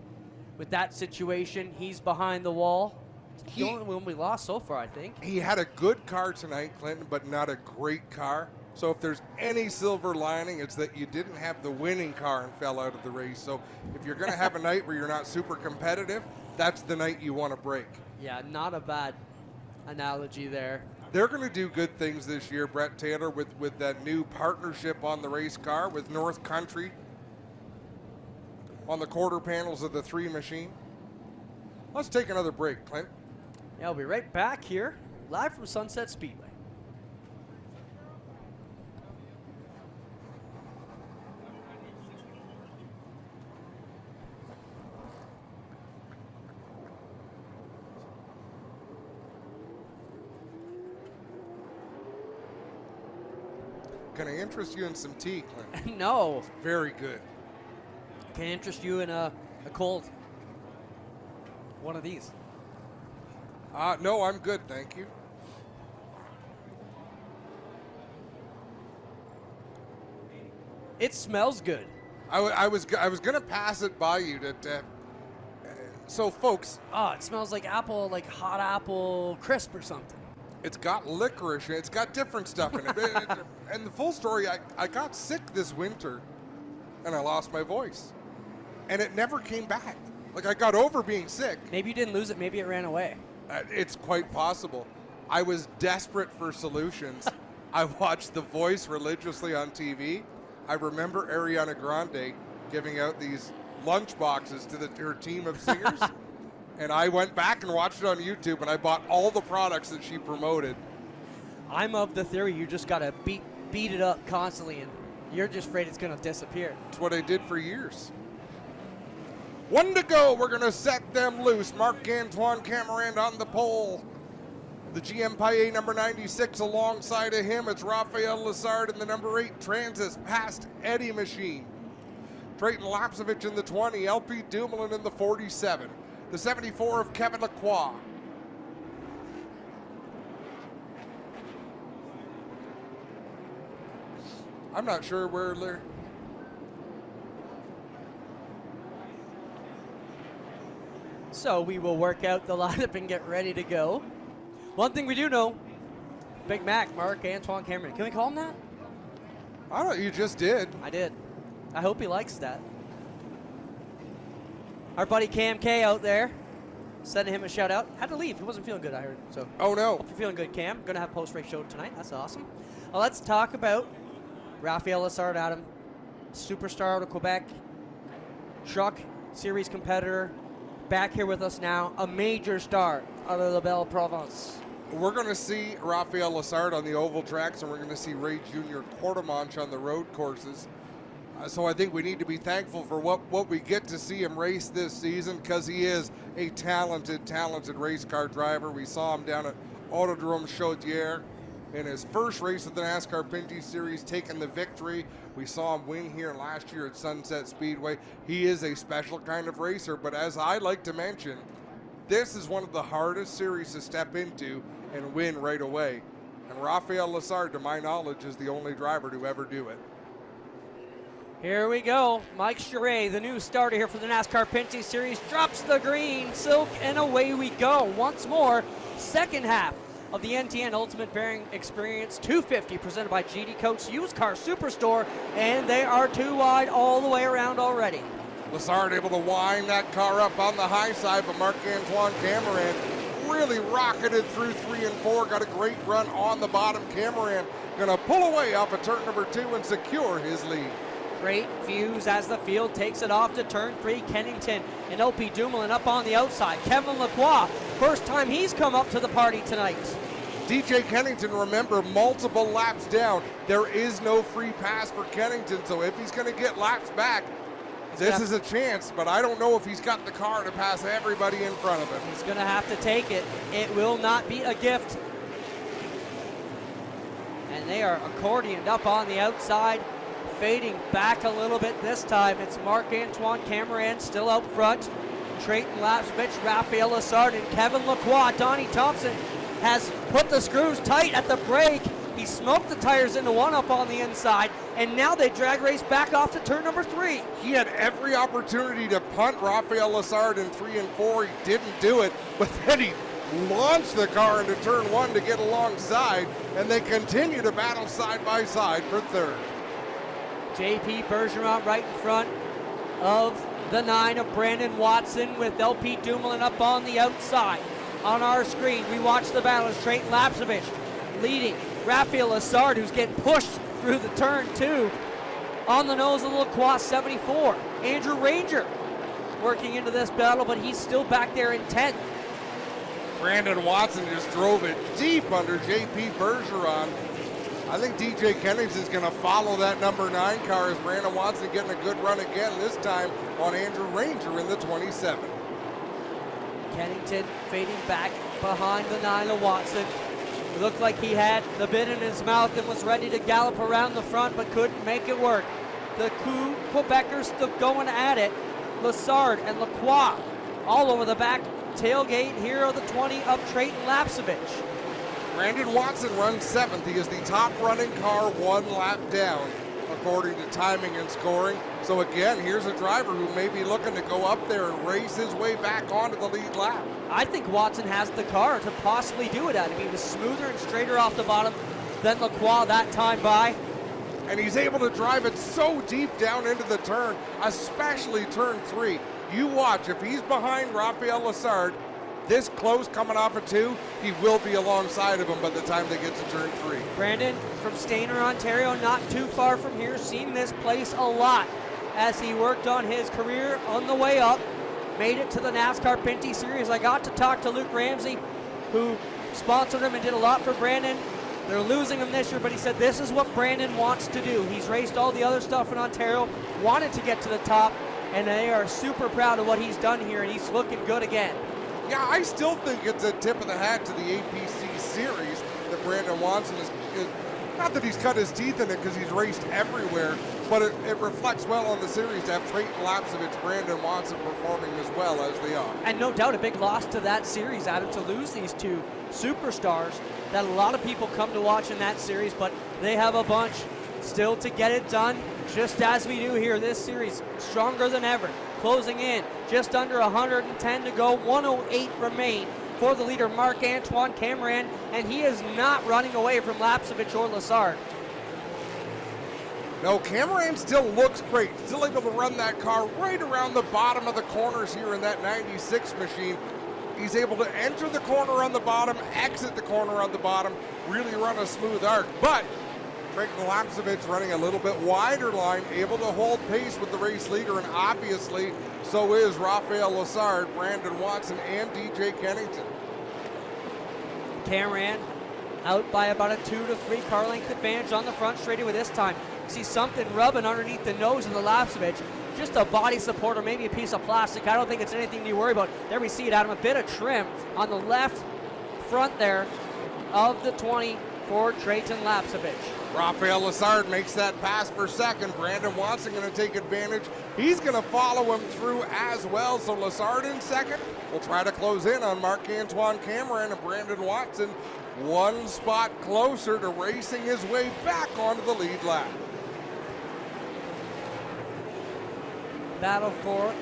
with that situation. He's behind the wall. It's the only one we lost so far, I think. He had a good car tonight, Clinton, but not a great car. So if there's any silver lining, it's that you didn't have the winning car and fell out of the race. So if you're going to have a night where you're not super competitive, that's the night you want to break. Yeah, not a bad analogy there. They're going to do good things this year, Brett Taylor, with that new partnership on the race car with North Country on the quarter panels of the 3 machine. Let's take another break, Clint. Yeah, we'll be right back here, live from Sunset Speedway. Can I interest you in some tea, Clint? No. Very good. Can interest you in a cold one of these? No, I'm good, thank you. It smells good. I was going to pass it by you so folks. Oh, it smells like apple, like hot apple crisp or something. It's got licorice, it's got different stuff in it. And the full story, I got sick this winter and I lost my voice. and it never came back. Like, I got over being sick. Maybe you didn't lose it. Maybe it ran away. It's quite possible. I was desperate for solutions. I watched The Voice religiously on TV. I remember Ariana Grande giving out these lunch boxes to her team of singers. And I went back and watched it on YouTube, and I bought all the products that she promoted. I'm of the theory you just got to beat it up constantly, and you're just afraid it's going to disappear. That's what I did for years. 1 to go. We're going to set them loose. Marc-Antoine Camarand on the pole. The GM Paillet number 96 alongside of him. It's Raphael Lessard in the number 8 Transit past Eddie Machine. Drayton Lapsevich in the 20. LP Dumoulin in the 47. The 74 of Kevin Lacroix. I'm not sure where they're. So we will work out the lineup and get ready to go. One thing we do know, Big Mac, Marc-Antoine Cameron. Can we call him that? I don't know, you just did. I did. I hope he likes that. Our buddy Cam K out there, sending him a shout out. Had to leave. He wasn't feeling good, I heard. So. Oh, no. Hope you're feeling good, Cam. Going to have post-race show tonight. That's awesome. Well, let's talk about Raphael Lessard, Adam. Superstar out of Quebec. Truck series competitor. Back here with us now. A major star out of La Belle Province. We're going to see Raphael Lessard on the oval tracks, and we're going to see Ray Jr. Quartermanche on the road courses. So I think we need to be thankful for what we get to see him race this season, because he is a talented race car driver. We saw him down at Autodrome Chaudière in his first race of the NASCAR Pinty Series, taking the victory. We saw him win here last year at Sunset Speedway. He is a special kind of racer, but as I like to mention, this is one of the hardest series to step into and win right away. And Raphael Lessard, to my knowledge, is the only driver to ever do it. Here we go. Mike Charret, the new starter here for the NASCAR Pinty Series, drops the green silk, and away we go. Once more, second half of the NTN Ultimate Bearing Experience 250 presented by GD Coats Used Car Superstore, and they are too wide all the way around already. Lessard able to wind that car up on the high side, but Marc-Antoine Camarand really rocketed through 3 and 4, got a great run on the bottom. Camarand gonna pull away off of turn number 2 and secure his lead. Great views as the field takes it off to turn 3. Kennington and LP Dumoulin up on the outside. Kevin Lacroix, first time he's come up to the party tonight. DJ Kennington, remember, multiple laps down. There is no free pass for Kennington, so if he's going to get laps back, this is a chance, but I don't know if he's got the car to pass everybody in front of him. He's going to have to take it. It will not be a gift. And they are accordioned up on the outside, fading back a little bit this time. It's Marc-Antoine Camarand still out front. Drayton Lapsevich, Raphael Lessard, and Kevin Lacroix. Donnie Thompson has put the screws tight at the brake. He smoked the tires into one up on the inside, and now they drag race back off to turn number 3. He had every opportunity to punt Raphael Lessard in 3 and 4. He didn't do it, but then he launched the car into turn 1 to get alongside, and they continue to battle side by side for third. JP Bergeron right in front of the 9 of Brandon Watson, with LP Dumoulin up on the outside. On our screen, we watch the battle as Drayton Lapsevich leading Raphael Lessard, who's getting pushed through the turn 2. On the nose of the Lacroix 74. Andrew Ranger working into this battle, but he's still back there in 10th. Brandon Watson just drove it deep under JP Bergeron. I think DJ Kennington's going to follow that number 9 car as Brandon Watson getting a good run again, this time on Andrew Ranger in the 27. Kennington fading back behind the 9 of Watson. It looked like he had the bit in his mouth and was ready to gallop around the front, but couldn't make it work. The Quebecers still going at it. Lessard and Lacroix all over the back tailgate here of the 20 of Drayton Lapsevich. Brandon Watson runs 7th. He is the top running car 1 lap down, according to timing and scoring. So again, here's a driver who may be looking to go up there and race his way back onto the lead lap. I think Watson has the car to possibly do it at him. He was smoother and straighter off the bottom than Lacroix that time by. and he's able to drive it so deep down into the turn, especially turn 3. You watch, if he's behind Rafael Lessard, this close coming off of 2, he will be alongside of him by the time they get to turn 3. Brandon from Stayner, Ontario, not too far from here, seen this place a lot as he worked on his career on the way up, made it to the NASCAR Pinty Series. I got to talk to Luke Ramsey, who sponsored him and did a lot for Brandon. They're losing him this year, but he said this is what Brandon wants to do. He's raced all the other stuff in Ontario, wanted to get to the top, and they are super proud of what he's done here, and he's looking good again. Yeah, I still think it's a tip of the hat to the APC series that Brandon Watson is not that he's cut his teeth in it because he's raced everywhere, but it reflects well on the series to have Trayton Lapsevich, Brandon Watson performing as well as they are. And no doubt a big loss to that series, Adam, to lose these two superstars that a lot of people come to watch in that series, but they have a bunch still to get it done, just as we do here. This series stronger than ever, closing in just under 110 to go, 108 remain for the leader Marc-Antoine Cameron, and he is not running away from Lapsevich or Lessard. No, Cameron still looks great, still able to run that car right around the bottom of the corners here in that 96 machine. He's able to enter the corner on the bottom, exit the corner on the bottom, really run a smooth arc. But Trayton Lapsevich running a little bit wider line, able to hold pace with the race leader, and obviously so is Rafael Lessard, Brandon Watson, and DJ Kennington. Cameron out by about a 2 to 3 car length advantage on the front straightaway this time. See something rubbing underneath the nose of the Lapsevich. Just a body support or maybe a piece of plastic. I don't think it's anything to worry about. There we see it, Adam, a bit of trim on the left front there of the 20 for Trayton Lapsevich. Rafael Lessard makes that pass for second. Brandon Watson going to take advantage. He's going to follow him through as well. So Lessard in second will try to close in on Marc-Antoine Cameron, and Brandon Watson one spot closer to racing his way back onto the lead lap. Battle for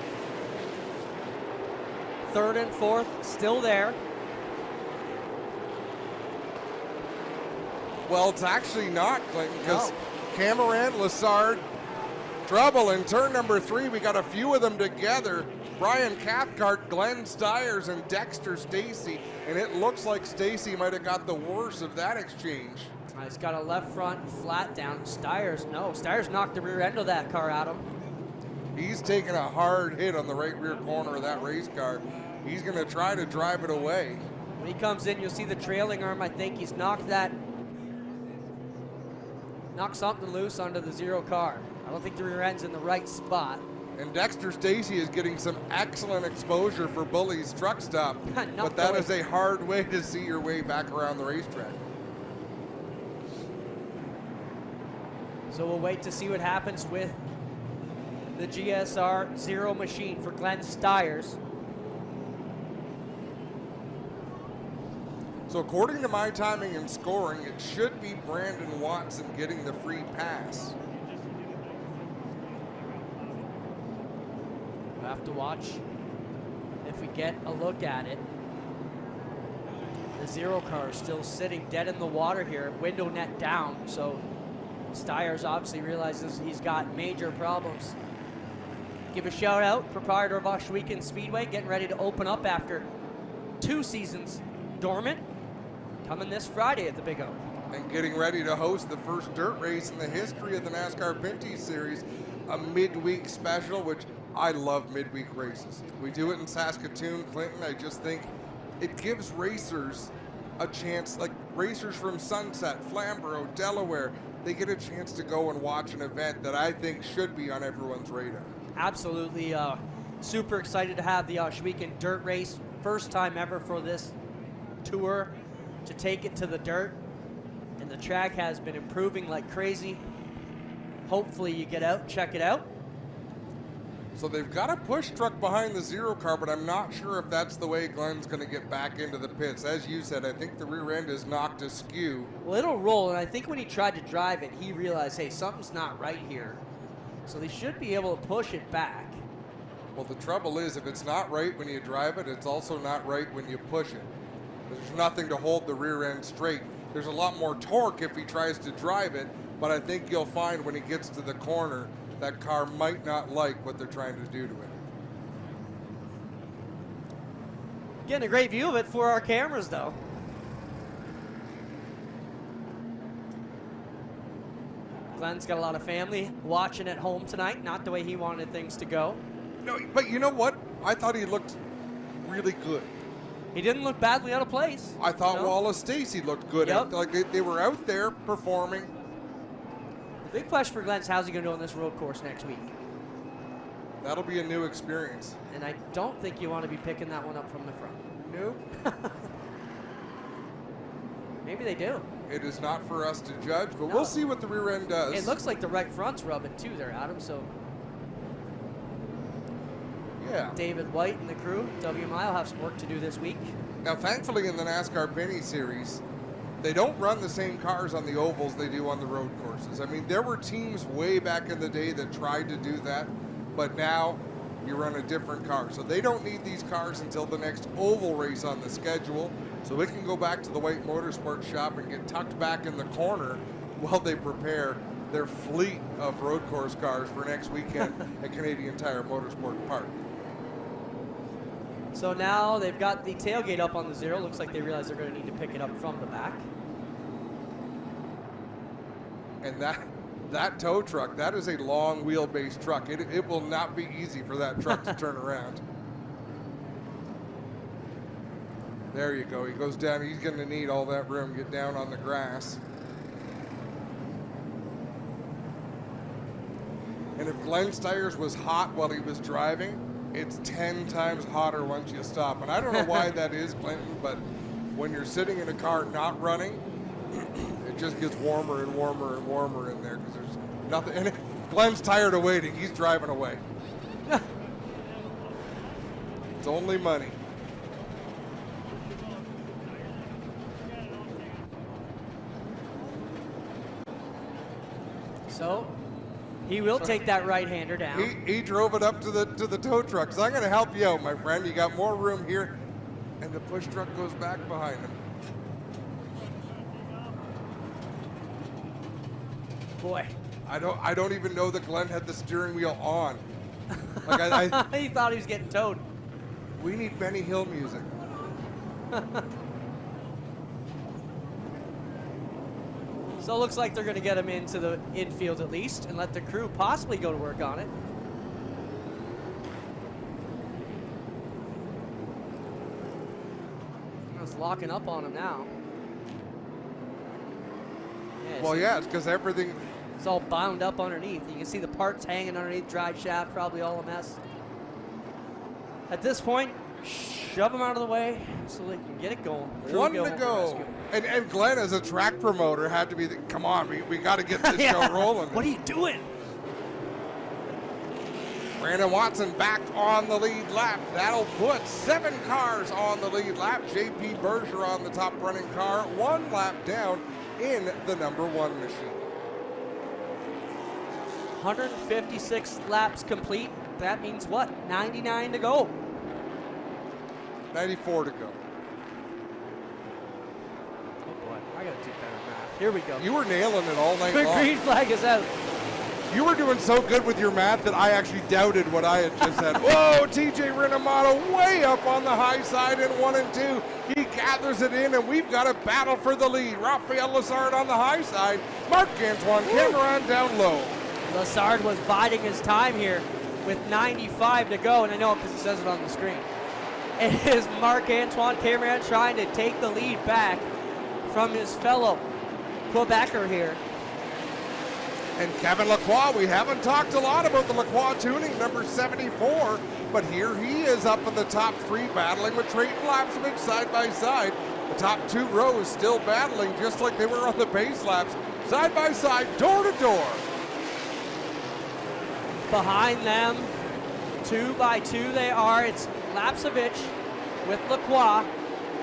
third and fourth still there. Well, it's actually not, Clinton, because Cameron, Lessard, trouble in turn number 3. We got a few of them together. Brian Cathcart, Glenn Stiers, and Dexter Stacy. And it looks like Stacy might have got the worst of that exchange. He's got a left front flat down. Stiers knocked the rear end of that car, Adam. He's taking a hard hit on the right rear corner of that race car. He's going to try to drive it away. When he comes in, you'll see the trailing arm. I think he's knocked something loose under the zero car. I don't think the rear end's in the right spot. And Dexter Stacy is getting some excellent exposure for Bully's truck stop. But that is a hard way to see your way back around the racetrack. So we'll wait to see what happens with the GSR Zero machine for Glenn Stiers. So according to my timing and scoring, it should be Brandon Watson getting the free pass. We'll have to watch if we get a look at it. The zero car is still sitting dead in the water here, window net down, so Stiers obviously realizes he's got major problems. Give a shout out, proprietor of Ohsweken Speedway, getting ready to open up after 2 seasons dormant. Coming this Friday at the Big O. And getting ready to host the first dirt race in the history of the NASCAR Pinty Series, a midweek special, which I love midweek races. We do it in Saskatoon, Clinton. I just think it gives racers a chance, like racers from Sunset, Flamborough, Delaware, they get a chance to go and watch an event that I think should be on everyone's radar. Absolutely super excited to have the Ohsweken dirt race. First time ever for this tour to take it to the dirt. And the track has been improving like crazy. Hopefully you get out and check it out. So they've got a push truck behind the zero car, but I'm not sure if that's the way Glenn's going to get back into the pits. As you said, I think the rear end is knocked askew. Well, it'll roll, and I think when he tried to drive it, he realized, hey, something's not right here. So they should be able to push it back. Well, the trouble is, if it's not right when you drive it, it's also not right when you push it. There's nothing to hold the rear end straight. There's a lot more torque if he tries to drive it, but I think you'll find when he gets to the corner, that car might not like what they're trying to do to it. Getting a great view of it for our cameras, though. Glenn's got a lot of family watching at home tonight, not the way he wanted things to go. No, but you know what? I thought he looked really good. He didn't look badly out of place. I thought No. Wallace Stacy looked good. Yep. Like they were out there performing. The big question for Glenn's how's he going to do on this road course next week? That'll be a new experience. And I don't think you want to be picking that one up from the front. Nope. Maybe they do. It is not for us to judge, but No. we'll see what the rear end does. It looks like the right front's rubbing too there, Adam. So yeah. David White and the crew, WMI, will have some work to do this week. Now, thankfully, in the NASCAR Pinty Series, they don't run the same cars on the ovals they do on the road courses. I mean, there were teams way back in the day that tried to do that, but now you run a different car. So they don't need these cars until the next oval race on the schedule. So we can go back to the White Motorsports shop and get tucked back in the corner while they prepare their fleet of road course cars for next weekend at Canadian Tire Motorsport Park. So now they've got the tailgate up on the zero. Looks like they realize they're going to need to pick it up from the back. And that tow truck, that is a long wheelbase truck. It will not be easy for that truck to turn around. There you go. He goes down. He's going to need all that room. Get down on the grass. And if Glenn Steyer's was hot while he was driving, it's 10 times hotter once you stop. And I don't know why that is, Clinton, but when you're sitting in a car not running, it just gets warmer and warmer and warmer in there because there's nothing. And Glenn's tired of waiting. He's driving away. It's only money. So he will take that right-hander down. He drove it up to the tow truck. So I'm going to help you out, my friend. You got more room here, and the push truck goes back behind him. Boy. I don't even know that Glenn had the steering wheel on. Like He thought he was getting towed. We need Benny Hill music. So it looks like they're going to get him into the infield at least and let the crew possibly go to work on it. It's locking up on him now. Well, yeah, it's because everything. It's all bound up underneath. You can see the parts hanging underneath, drive shaft, probably all a mess. At this point, shove them out of the way so they can get it going. One to go. And Glenn, as a track promoter, had to be, come on, we got to get this Yeah. show rolling. What are you doing? Brandon Watson back on the lead lap. That'll put 7 cars on the lead lap. JP Bergeron, the top running car, 1 lap down in the number 1 machine. 156 laps complete. That means what? 99 to go. 94 to go. Oh boy, I gotta do better math. Here we go. You were nailing it all night The long. green flag is out. You were doing so good with your math that I actually doubted what I had just said. Whoa, TJ Rinamato way up on the high side in 1 and 2. He gathers it in, and we've got a battle for the lead. Rafael Lessard on the high side. Marc-Antoine Cameron down low. Lessard was biding his time here with 95 to go, and I know because it says it on the screen. It is Marc-Antoine Cameron trying to take the lead back from his fellow Quebecer here. And Kevin Lacroix, we haven't talked a lot about the Lacroix tuning, number 74, but here he is up in the top 3 battling with Trayton Lapsovich side by side. The top 2 rows still battling just like they were on the base laps, side by side, door to door. Behind them, 2 by 2 they are. It's Lapsovich with Lacroix.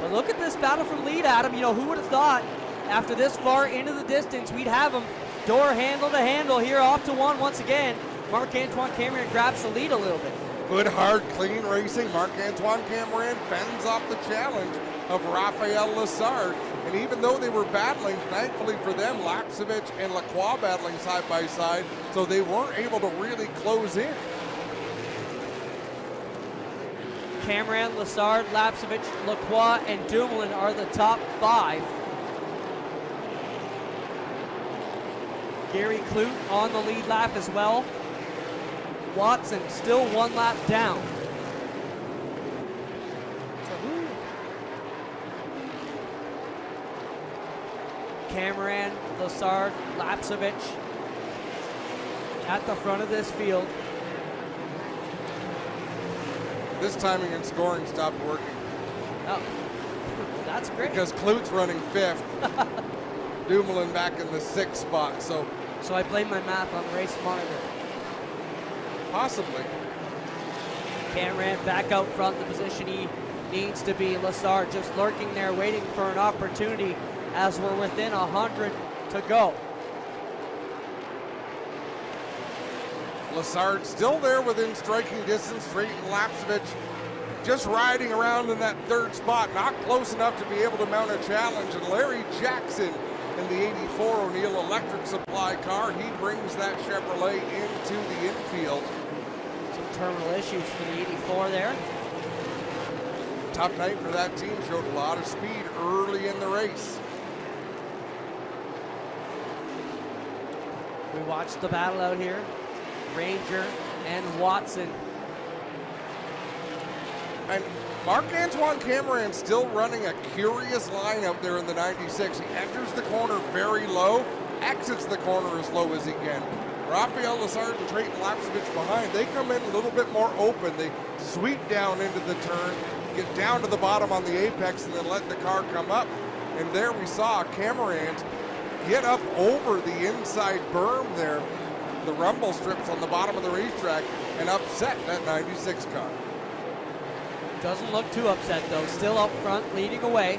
But look at this battle for the lead, Adam. You know, who would have thought after this far into the distance we'd have them door handle to handle here off to 1 once again. Marc-Antoine Cameron grabs the lead a little bit. Good, hard, clean racing. Marc-Antoine Cameron fends off the challenge of Rafael Lessard. And even though they were battling, thankfully for them, Lapsevich and Lacroix battling side by side, so they weren't able to really close in. Cameron, Lassard, Lapsevich, Lacroix, and Dumoulin are the top 5. Gary Clute on the lead lap as well. Watson still 1 lap down. Cameron, Lassard, Lapsevich at the front of this field. This timing and scoring stopped working. Oh, that's great. Because Clute's running 5th. Dumoulin back in the 6th spot, so I blame my math on the race monitor. possibly. Cameron back out front, the position he needs to be. Lassard just lurking there, waiting for an opportunity as we're within 100 to go. Lassard still there within striking distance. Drayton Lapsevich just riding around in that 3rd spot, not close enough to be able to mount a challenge. And Larry Jackson in the 84 O'Neill Electric Supply car, he brings that Chevrolet into the infield. Some terminal issues for the 84 there. Tough night for that team, showed a lot of speed early in the race. We watched the battle out here. Ranger and Watson. And Marc-Antoine Cameron still running a curious line out there in the 96. He enters the corner very low, exits the corner as low as he can. Raphael Lassard and Drayton Lapsevich behind. They come in a little bit more open. They sweep down into the turn, get down to the bottom on the apex, and then let the car come up. And there we saw Cameron get up over the inside berm there, the rumble strips on the bottom of the racetrack, and upset that 96 car. Doesn't look too upset though, still up front, leading away,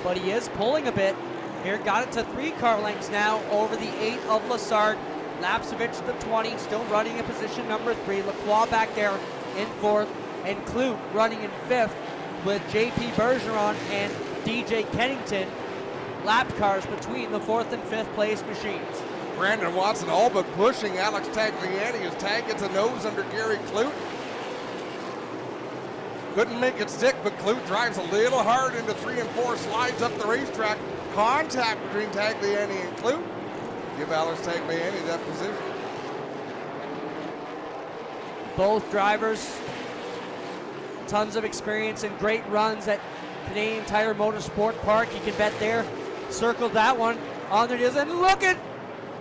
but he is pulling a bit. Here, got it to 3 car lengths now over the 8 of Lassard. Lapsevich the 20, still running in position number 3. Lacroix back there in 4th, and Clute running in 5th with JP Bergeron and DJ Kennington. Lap cars between the 4th and 5th place machines. Brandon Watson all but pushing Alex Tagliani. His tag gets a nose under Gary Clute. Couldn't make it stick, but Clute drives a little hard into 3 and 4, slides up the racetrack. Contact between Tagliani and Clute. Give Alex Tagliani that position. Both drivers, tons of experience and great runs at Canadian Tire Motorsport Park. You can bet there. Circled that one on there. And look at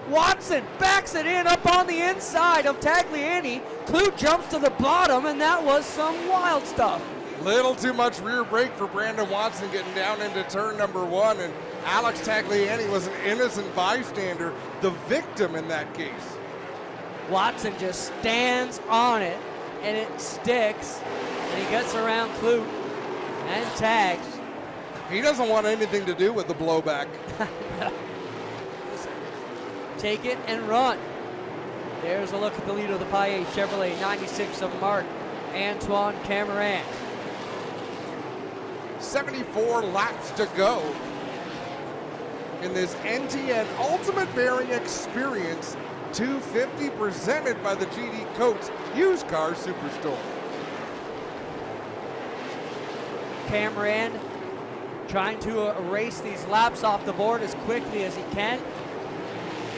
Watson, backs it in up on the inside of Tagliani. Clute jumps to the bottom, and that was some wild stuff. Little too much rear brake for Brandon Watson getting down into turn number 1, and Alex Tagliani was an innocent bystander, the victim in that case. Watson just stands on it, and it sticks, and he gets around Clute and tags. He doesn't want anything to do with the blowback. Take it and run. There's a look at the lead of the Paille Chevrolet 96 of Marc-Antoine Cameron. 74 laps to go in this NTN Ultimate Bearing Experience 250 presented by the GD Coates Used Car Superstore. Cameron trying to erase these laps off the board as quickly as he can.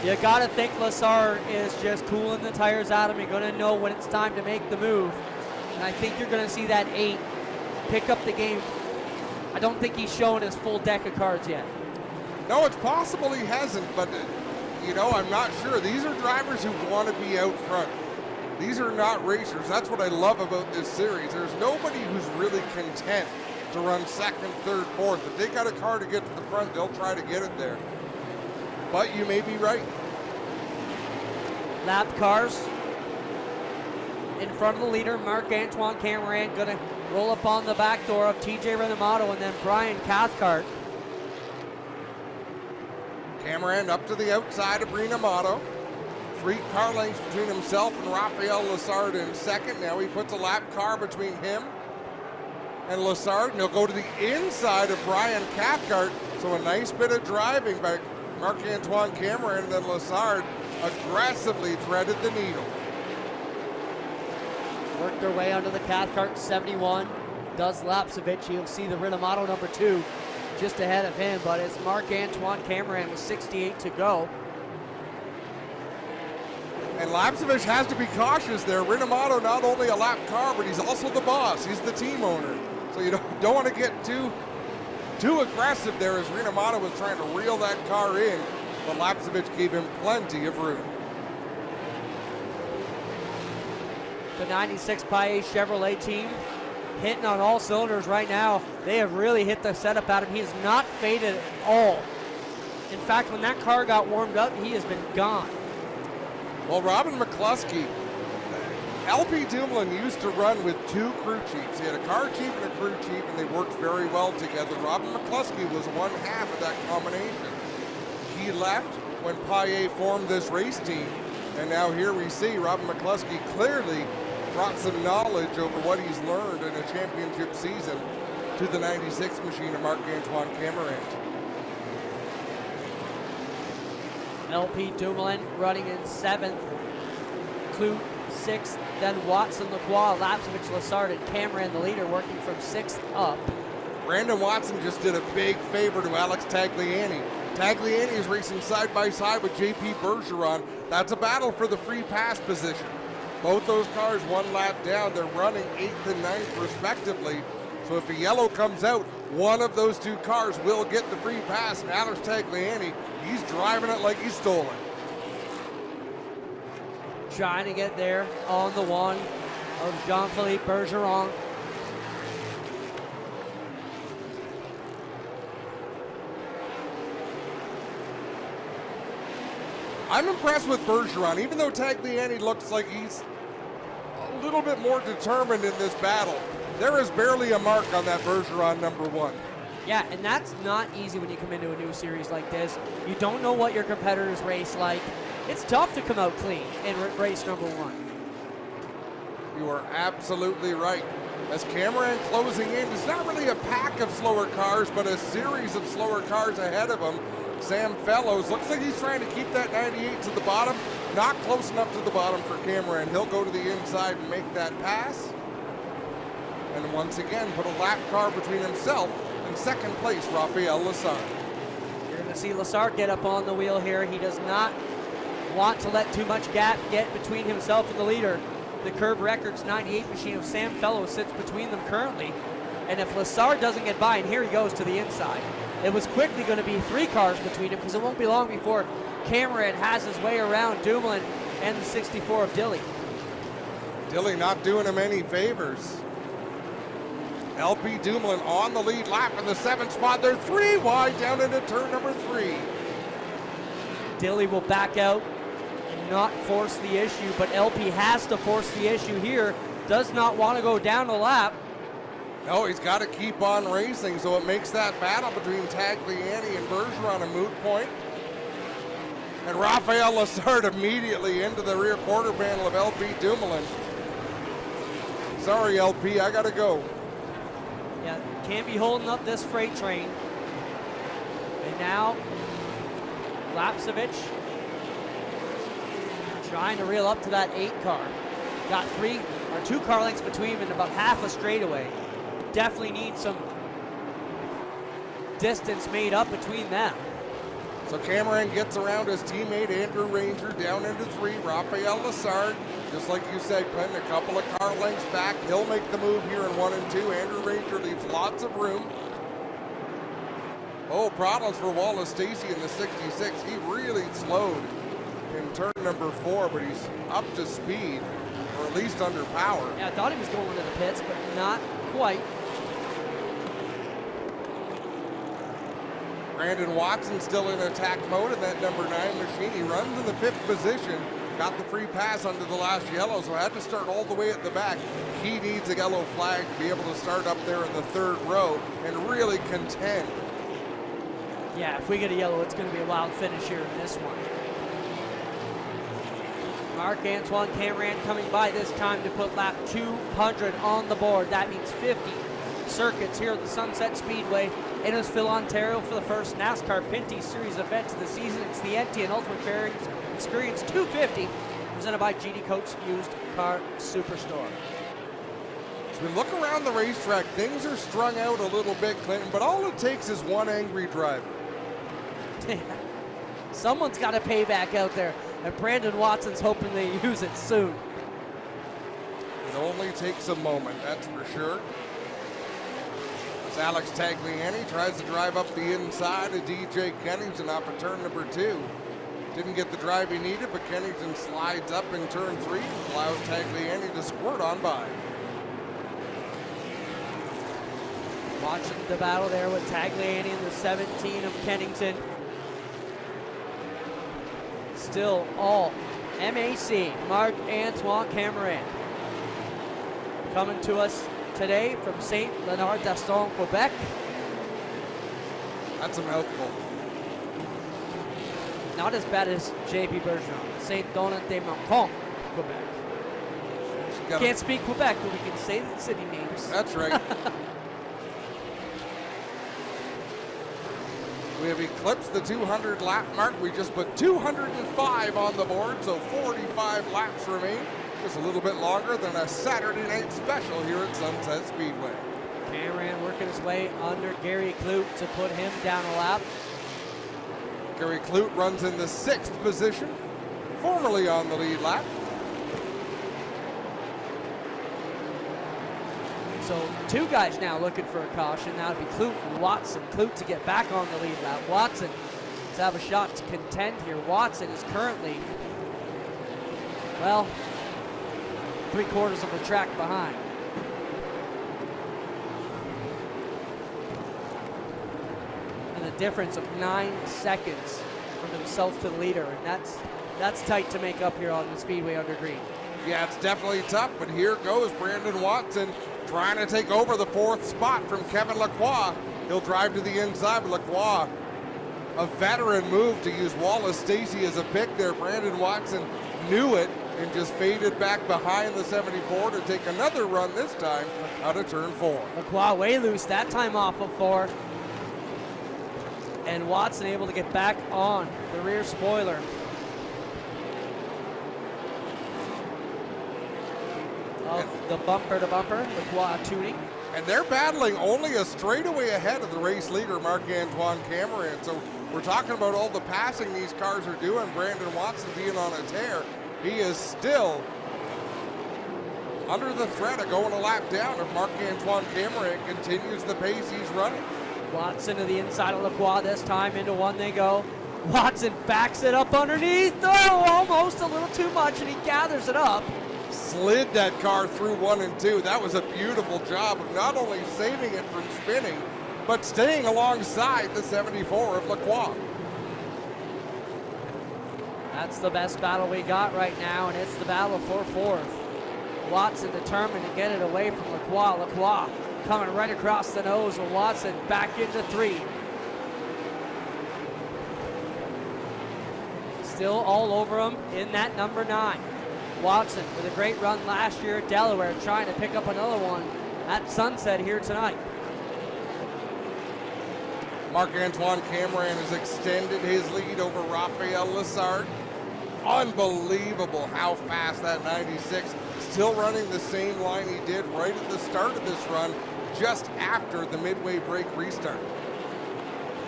You gotta think Lassard is just cooling the tires out of him. You're gonna know when it's time to make the move. And I think you're gonna see that 8 pick up the game. I don't think he's showing his full deck of cards yet. No, it's possible he hasn't, but you know, I'm not sure. These are drivers who want to be out front. These are not racers. That's what I love about this series. There's nobody who's really content to run 2nd, 3rd, 4th. If they got a car to get to the front, they'll try to get it there. But you may be right. Lap cars in front of the leader, Marc-Antoine Cameron, gonna roll up on the back door of TJ Renamato and then Brian Cathcart. Cameron up to the outside of Renamato. 3 car lengths between himself and Raphael Lassard in 2nd. Now he puts a lap car between him and Lassard, and he'll go to the inside of Brian Cathcart. So a nice bit of driving by Marc-Antoine Cameron, and then Lassard aggressively threaded the needle. Worked their way under the Cathcart 71. Does Lapsevich. You'll see the Rinamato number 2 just ahead of him, but it's Marc-Antoine Cameron with 68 to go. And Lapsevich has to be cautious there. Rinamato not only a lap car, but he's also the boss. He's the team owner. So you don't want to get too aggressive there as Rinamato was trying to reel that car in, but Lapsevich gave him plenty of room. The 96 Paille Chevrolet team hitting on all cylinders right now. They have really hit the setup at him. He has not faded at all. In fact, when that car got warmed up, he has been gone. Well, Robin McCluskey, LP Dumoulin used to run with 2 crew chiefs. He had a car chief and a crew chief, and they worked very well together. Robin McCluskey was one half of that combination. He left when Paille formed this race team, and now here we see Robin McCluskey clearly brought some knowledge over what he's learned in a championship season to the 96 machine of Marc-Antoine Cameron. LP Dumoulin running in 7th. Clute 6th. Then Watson, Lacroix, Lapsevich, Lassard, and Cameron, the leader, working from 6th up. Brandon Watson just did a big favor to Alex Tagliani. Tagliani is racing side by side with JP Bergeron. That's a battle for the free pass position. Both those cars 1 lap down. They're running 8th and 9th respectively. So if a yellow comes out, one of those 2 cars will get the free pass. And Alex Tagliani, he's driving it like he stole it. Trying to get there on the 1 of Jean-Philippe Bergeron. I'm impressed with Bergeron, even though Tagliani looks like he's a little bit more determined in this battle. There is barely a mark on that Bergeron number 1. Yeah, and that's not easy when you come into a new series like this. You don't know what your competitors race like. It's tough to come out clean in race number 1. You are absolutely right. As Cameron closing in, it's not really a pack of slower cars, but a series of slower cars ahead of him. Sam Fellows looks like he's trying to keep that 98 to the bottom. Not close enough to the bottom for Cameron. He'll go to the inside and make that pass. And once again, put a lap car between himself and second place, Raphael Lassard. You're going to see Lassard get up on the wheel here. He does not want to let too much gap get between himself and the leader. The Curb Records 98 machine of Sam Fellows sits between them currently. And if Lassard doesn't get by, and here he goes to the inside, it was quickly going to be 3 cars between them because it won't be long before Cameron has his way around Dumoulin and the 64 of Dilly. Dilly not doing him any favors. LP Dumoulin on the lead lap in the 7th spot. They're 3 wide down into turn number 3. Dilly will back out and not force the issue, but LP has to force the issue here. Does not want to go down a lap. No, he's got to keep on racing, so it makes that battle between Tagliani and Bergeron a moot point. And Raphael Lassard immediately into the rear quarter panel of LP Dumoulin. Sorry, LP, I got to go. Yeah, can't be holding up this freight train. And now, Lapsevich trying to reel up to that 8 car. Got 2 car lengths between him and about half a straightaway. Definitely need some distance made up between them. So Cameron gets around his teammate Andrew Ranger down into 3. Raphael Lassard, just like you said, Clinton, a couple of car lengths back. He'll make the move here in 1 and 2. Andrew Ranger leaves lots of room. Oh, problems for Wallace Stacy in the 66. He really slowed in turn number 4, but he's up to speed, or at least under power. Yeah, I thought he was going into the pits, but not quite. Brandon Watson still in attack mode in that number 9 machine. He runs in the 5th position. Got the free pass under the last yellow, so had to start all the way at the back. He needs a yellow flag to be able to start up there in the 3rd row and really contend. Yeah, if we get a yellow, it's going to be a wild finish here in this one. Marc-Antoine Cameron coming by this time to put lap 200 on the board. That means 50 circuits here at the Sunset Speedway in Innisfil, Ontario for the first NASCAR Pinty Series event of the season. It's the NT and Ultimate Bearings Experience 250, presented by GD Coats Used Car Superstore. As we look around the racetrack, things are strung out a little bit, Clinton, but all it takes is one angry driver. Someone's got to pay back out there, and Brandon Watson's hoping they use it soon. It only takes a moment, that's for sure. As Alex Tagliani tries to drive up the inside of DJ Kennington off of turn number 2. Didn't get the drive he needed, but Kennington slides up in turn 3 and allows Tagliani to squirt on by. Watching the battle there with Tagliani in the 17 of Kennington. Still all MAC, Marc-Antoine Cameron. Coming to us today from St. Léonard-d'Aston, Quebec. That's a mouthful. Not as bad as JP Bergeron, St. Donat-des-Montcalms, Quebec. Can't speak Quebec, but we can say the city names. That's right. We have eclipsed the 200 lap mark. We just put 205 on the board, so 45 laps remain. Just a little bit longer than a Saturday night special here at Sunset Speedway. Cameron working his way under Gary Clute to put him down a lap. Gary Clute runs in the 6th position, formerly on the lead lap. So 2 guys now looking for a caution. That would be Clute and Watson. Clute to get back on the lead lap. Watson to have a shot to contend here. Watson is currently, well, 3/4 of the track behind. And a difference of 9 seconds from himself to the leader. And that's tight to make up here on the Speedway under green. Yeah, it's definitely tough, but here goes Brandon Watson trying to take over the 4th spot from Kevin Lacroix. He'll drive to the inside, but Lacroix, a veteran move to use Wallace Stacy as a pick there. Brandon Watson knew it and just faded back behind the 74 to take another run, this time out of turn 4. Lacroix way loose, that time off of 4. And Watson able to get back on the rear spoiler. Of the bumper to bumper, Lacroix tuning. And they're battling only a straightaway ahead of the race leader, Marc-Antoine Cameron. So we're talking about all the passing these cars are doing. Brandon Watson being on a tear. He is still under the threat of going a lap down if Marc-Antoine Cameron continues the pace he's running. Watson to the inside of Lacroix this time, into one they go. Watson backs it up underneath. Oh, almost a little too much, and he gathers it up. Slid that car through 1 and 2. That was a beautiful job of not only saving it from spinning, but staying alongside the 74 of Lacroix. That's the best battle we got right now, and it's the battle for 4th. Watson determined to get it away from Lacroix. Lacroix coming right across the nose with Watson back into 3. Still all over him in that number 9. Watson with a great run last year at Delaware, trying to pick up another one at Sunset here tonight. Marc-Antoine Cameron has extended his lead over Raphael Lessard. Unbelievable how fast that 96, still running the same line he did right at the start of this run, just after the midway break restart.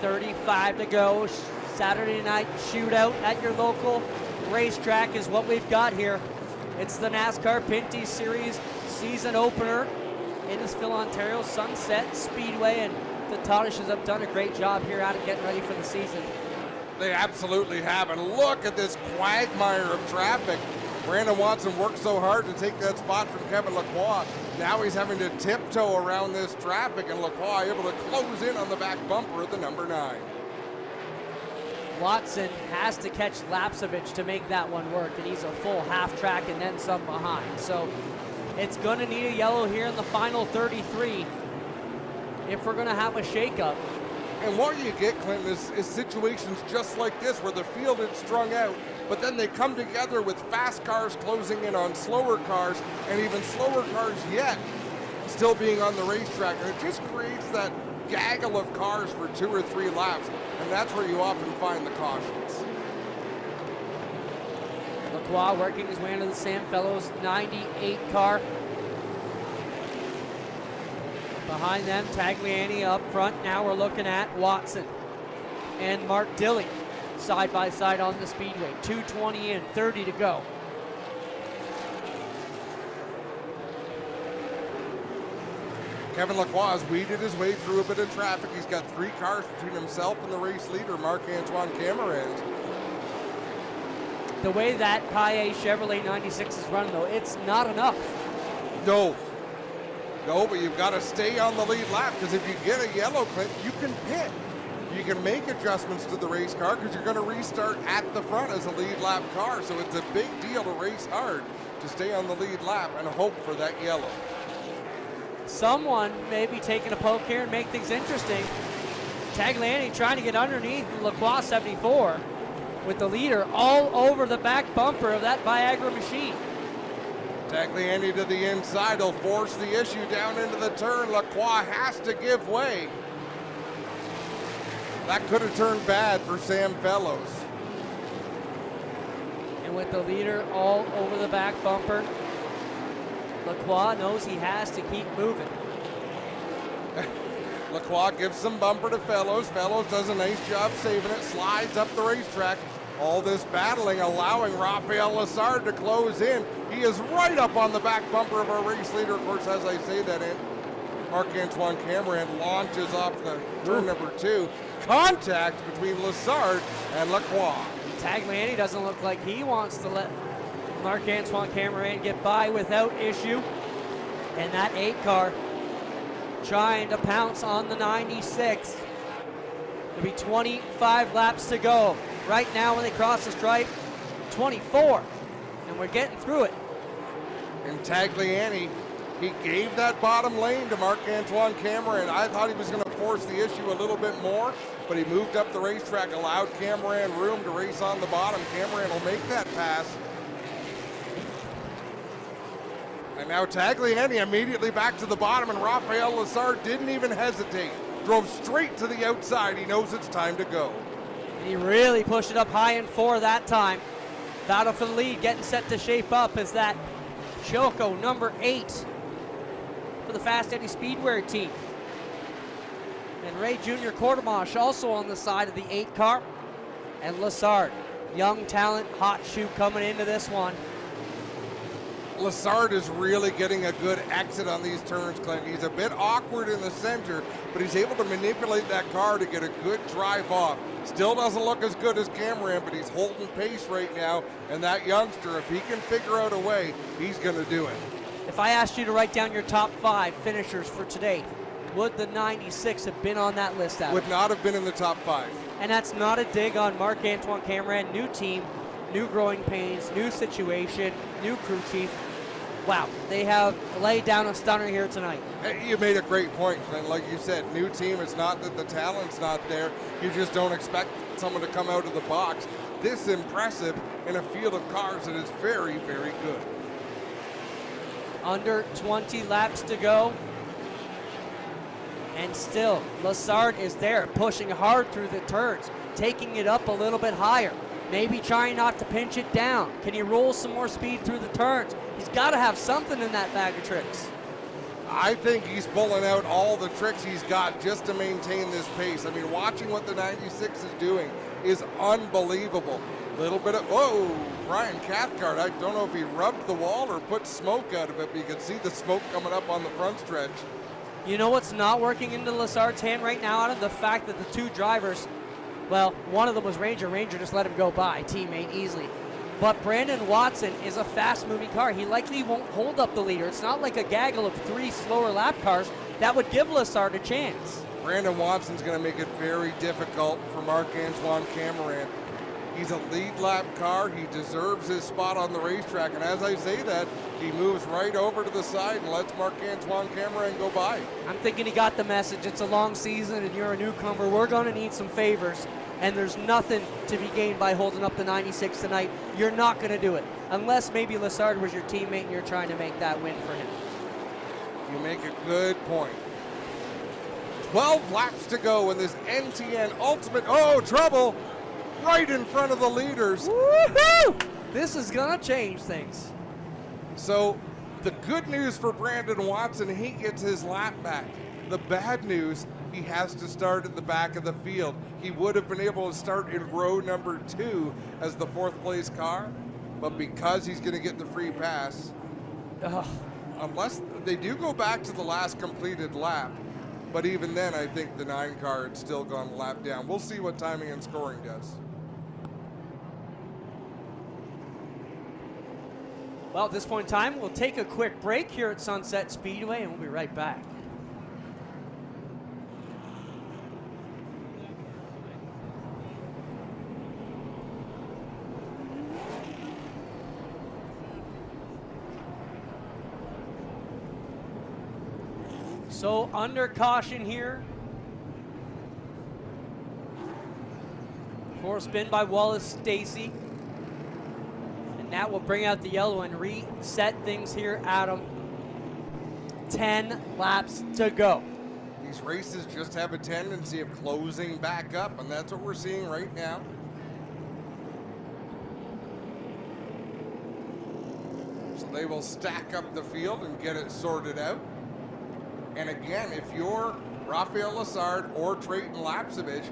35 to go. Saturday night shootout at your local racetrack is what we've got here. It's the NASCAR Pinty Series season opener in Innisfil, Ontario, Sunset Speedway, and the Todishes have done a great job here out of getting ready for the season. They absolutely have, and look at this quagmire of traffic. Brandon Watson worked so hard to take that spot from Kevin Lacroix. Now he's having to tiptoe around this traffic, and Lacroix able to close in on the back bumper of the number 9. Watson has to catch Lapsevich to make that one work, and he's a full half track and then some behind. So it's going to need a yellow here in the final 33 if we're going to have a shakeup. And what you get, Clinton, is situations just like this where the field is strung out, but then they come together with fast cars closing in on slower cars and even slower cars yet. still being on the racetrack, and it just creates that gaggle of cars for 2 or 3 laps, and that's where you often find the cautions. Lacroix working his way into the Sam Fellows 98 car. Behind them, Tagliani up front. Now we're looking at Watson and Mark Dilley side by side on the Speedway. 2:20 in, 30 to go. Kevin Lacroix has weeded his way through a bit of traffic. He's got 3 cars between himself and the race leader, Marc-Antoine Cameron. The way that Paye Chevrolet 96 is running, though, it's not enough. No, but you've got to stay on the lead lap, because if you get a yellow, Clint, you can pit. You can make adjustments to the race car because you're going to restart at the front as a lead lap car. So it's a big deal to race hard to stay on the lead lap and hope for that yellow. Someone may be taking a poke here and make things interesting. Tagliani trying to get underneath Lacroix 74 with the leader all over the back bumper of that Viagra machine. Tagliani to the inside. He'll force the issue down into the turn. Lacroix has to give way. That could have turned bad for Sam Fellows. And with the leader all over the back bumper, Lacroix knows he has to keep moving. Lacroix gives some bumper to Fellows. Fellows does a nice job saving it, slides up the racetrack. All this battling allowing Rafael Lessard to close in. He is right up on the back bumper of our race leader. Of course, as I say that, Marc-Antoine Cameron launches off the turn number 2. Contact between Lessard and Lacroix. Tagliani doesn't look like he wants to let Marc-Antoine Cameron get by without issue. And that 8 car trying to pounce on the 96. There'll be 25 laps to go. Right now when they cross the stripe, 24. And we're getting through it. And Tagliani, he gave that bottom lane to Marc-Antoine Cameron. I thought he was going to force the issue a little bit more, but he moved up the racetrack, allowed Cameron room to race on the bottom. Cameron will make that pass. And now Tagliani immediately back to the bottom, and Rafael Lessard didn't even hesitate. Drove straight to the outside. He knows it's time to go. And he really pushed it up high in 4 that time. Battle for the lead, getting set to shape up as that Choco number 8 for the Fast Eddie Speedway team. And Ray Jr. Quartermash also on the side of the 8 car. And Lessard, young talent, hot shoe coming into this one. Lessard is really getting a good exit on these turns, Clint. He's a bit awkward in the center, but he's able to manipulate that car to get a good drive off. Still doesn't look as good as Cameron, but he's holding pace right now. And that youngster, if he can figure out a way, he's going to do it. If I asked you to write down your top 5 finishers for today, would the 96 have been on that list, Adam? Would not have been in the top 5. And that's not a dig on Marc-Antoine Cameron. New team, new growing pains, new situation, new crew chief. Wow, they have laid down a stunner here tonight. Hey, you made a great point, Clint. Like you said, new team. It's not that the talent's not there. You just don't expect someone to come out of the box this impressive in a field of cars that is very, very good. Under 20 laps to go. And still, Lessard is there, pushing hard through the turns, taking it up a little bit higher. Maybe trying not to pinch it down. Can he roll some more speed through the turns? He's got to have something in that bag of tricks. I think he's pulling out all the tricks he's got just to maintain this pace. I mean, watching what the 96 is doing is unbelievable. Little bit of, whoa, Brian Cathcart. I don't know if he rubbed the wall or put smoke out of it, but you can see the smoke coming up on the front stretch. You know what's not working into Lessard's hand right now, out of the fact that the 2 drivers, well, one of them was Ranger. Ranger just let him go by, teammate, easily. But Brandon Watson is a fast-moving car. He likely won't hold up the leader. It's not like a gaggle of 3 slower lap cars that would give Lessard a chance. Brandon Watson's going to make it very difficult for Marc-Antoine Cameron. He's a lead lap car. He deserves his spot on the racetrack. And as I say that, he moves right over to the side and lets Marc-Antoine Cameron go by. I'm thinking he got the message. It's a long season and you're a newcomer. We're going to need some favors. And there's nothing to be gained by holding up the 96 tonight. You're not going to do it. Unless maybe Lessard was your teammate and you're trying to make that win for him. You make a good point. 12 laps to go in this NTN Ultimate. Oh, trouble! Right in front of the leaders. Woohoo! This is gonna change things. So the good news for Brandon Watson, he gets his lap back. The bad news, he has to start at the back of the field. He would have been able to start in row number 2 as the 4th place car, but because he's going to get the free pass, unless they do go back to the last completed lap, but even then I think the 9 car had still gone a lap down. We'll see what timing and scoring does. Well, at this point in time, we'll take a quick break here at Sunset Speedway, and we'll be right back. So under caution here. Force spin by Wallace Stacy. And that will bring out the yellow and reset things here, Adam. 10 laps to go. These races just have a tendency of closing back up, and that's what we're seeing right now. So they will stack up the field and get it sorted out. And again, if you're Rafael Lessard or Trayton Lapsevich,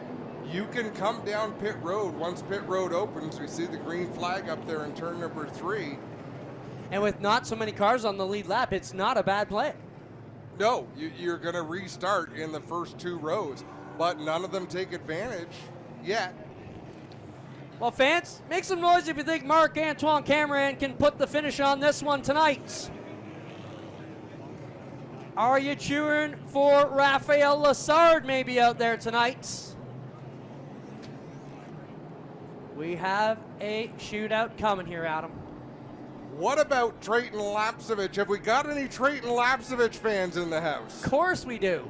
you can come down pit road. Once pit road opens, we see the green flag up there in turn number 3. And with not so many cars on the lead lap, it's not a bad play. No, you're going to restart in the first 2 rows, but none of them take advantage yet. Well, fans, make some noise if you think Marc-Antoine Cameron can put the finish on this one tonight. Are you cheering for Rafael Lessard maybe out there tonight? We have a shootout coming here, Adam. What about Trayton Lapsevich? Have we got any Trayton Lapsevich fans in the house? Of course we do.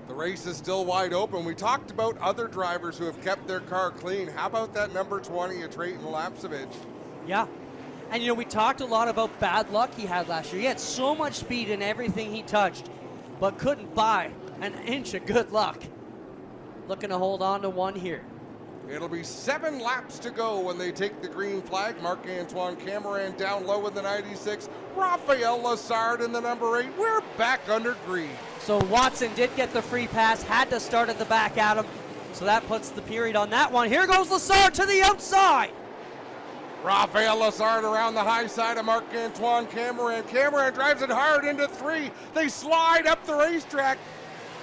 The race is still wide open. We talked about other drivers who have kept their car clean. How about that number 20 of Trayton Lapsevich? Yeah. And, you know, we talked a lot about bad luck he had last year. He had so much speed in everything he touched, but couldn't buy an inch of good luck. Looking to hold on to one here. It'll be 7 laps to go when they take the green flag. Marc-Antoine Cameron down low in the 96. Rafael Lessard in the number 8. We're back under green. So Watson did get the free pass, had to start at the back, Adam. So that puts the period on that one. Here goes Lessard to the outside. Rafael Lessard around the high side of Marc-Antoine Cameron. Cameron drives it hard into 3. They slide up the racetrack.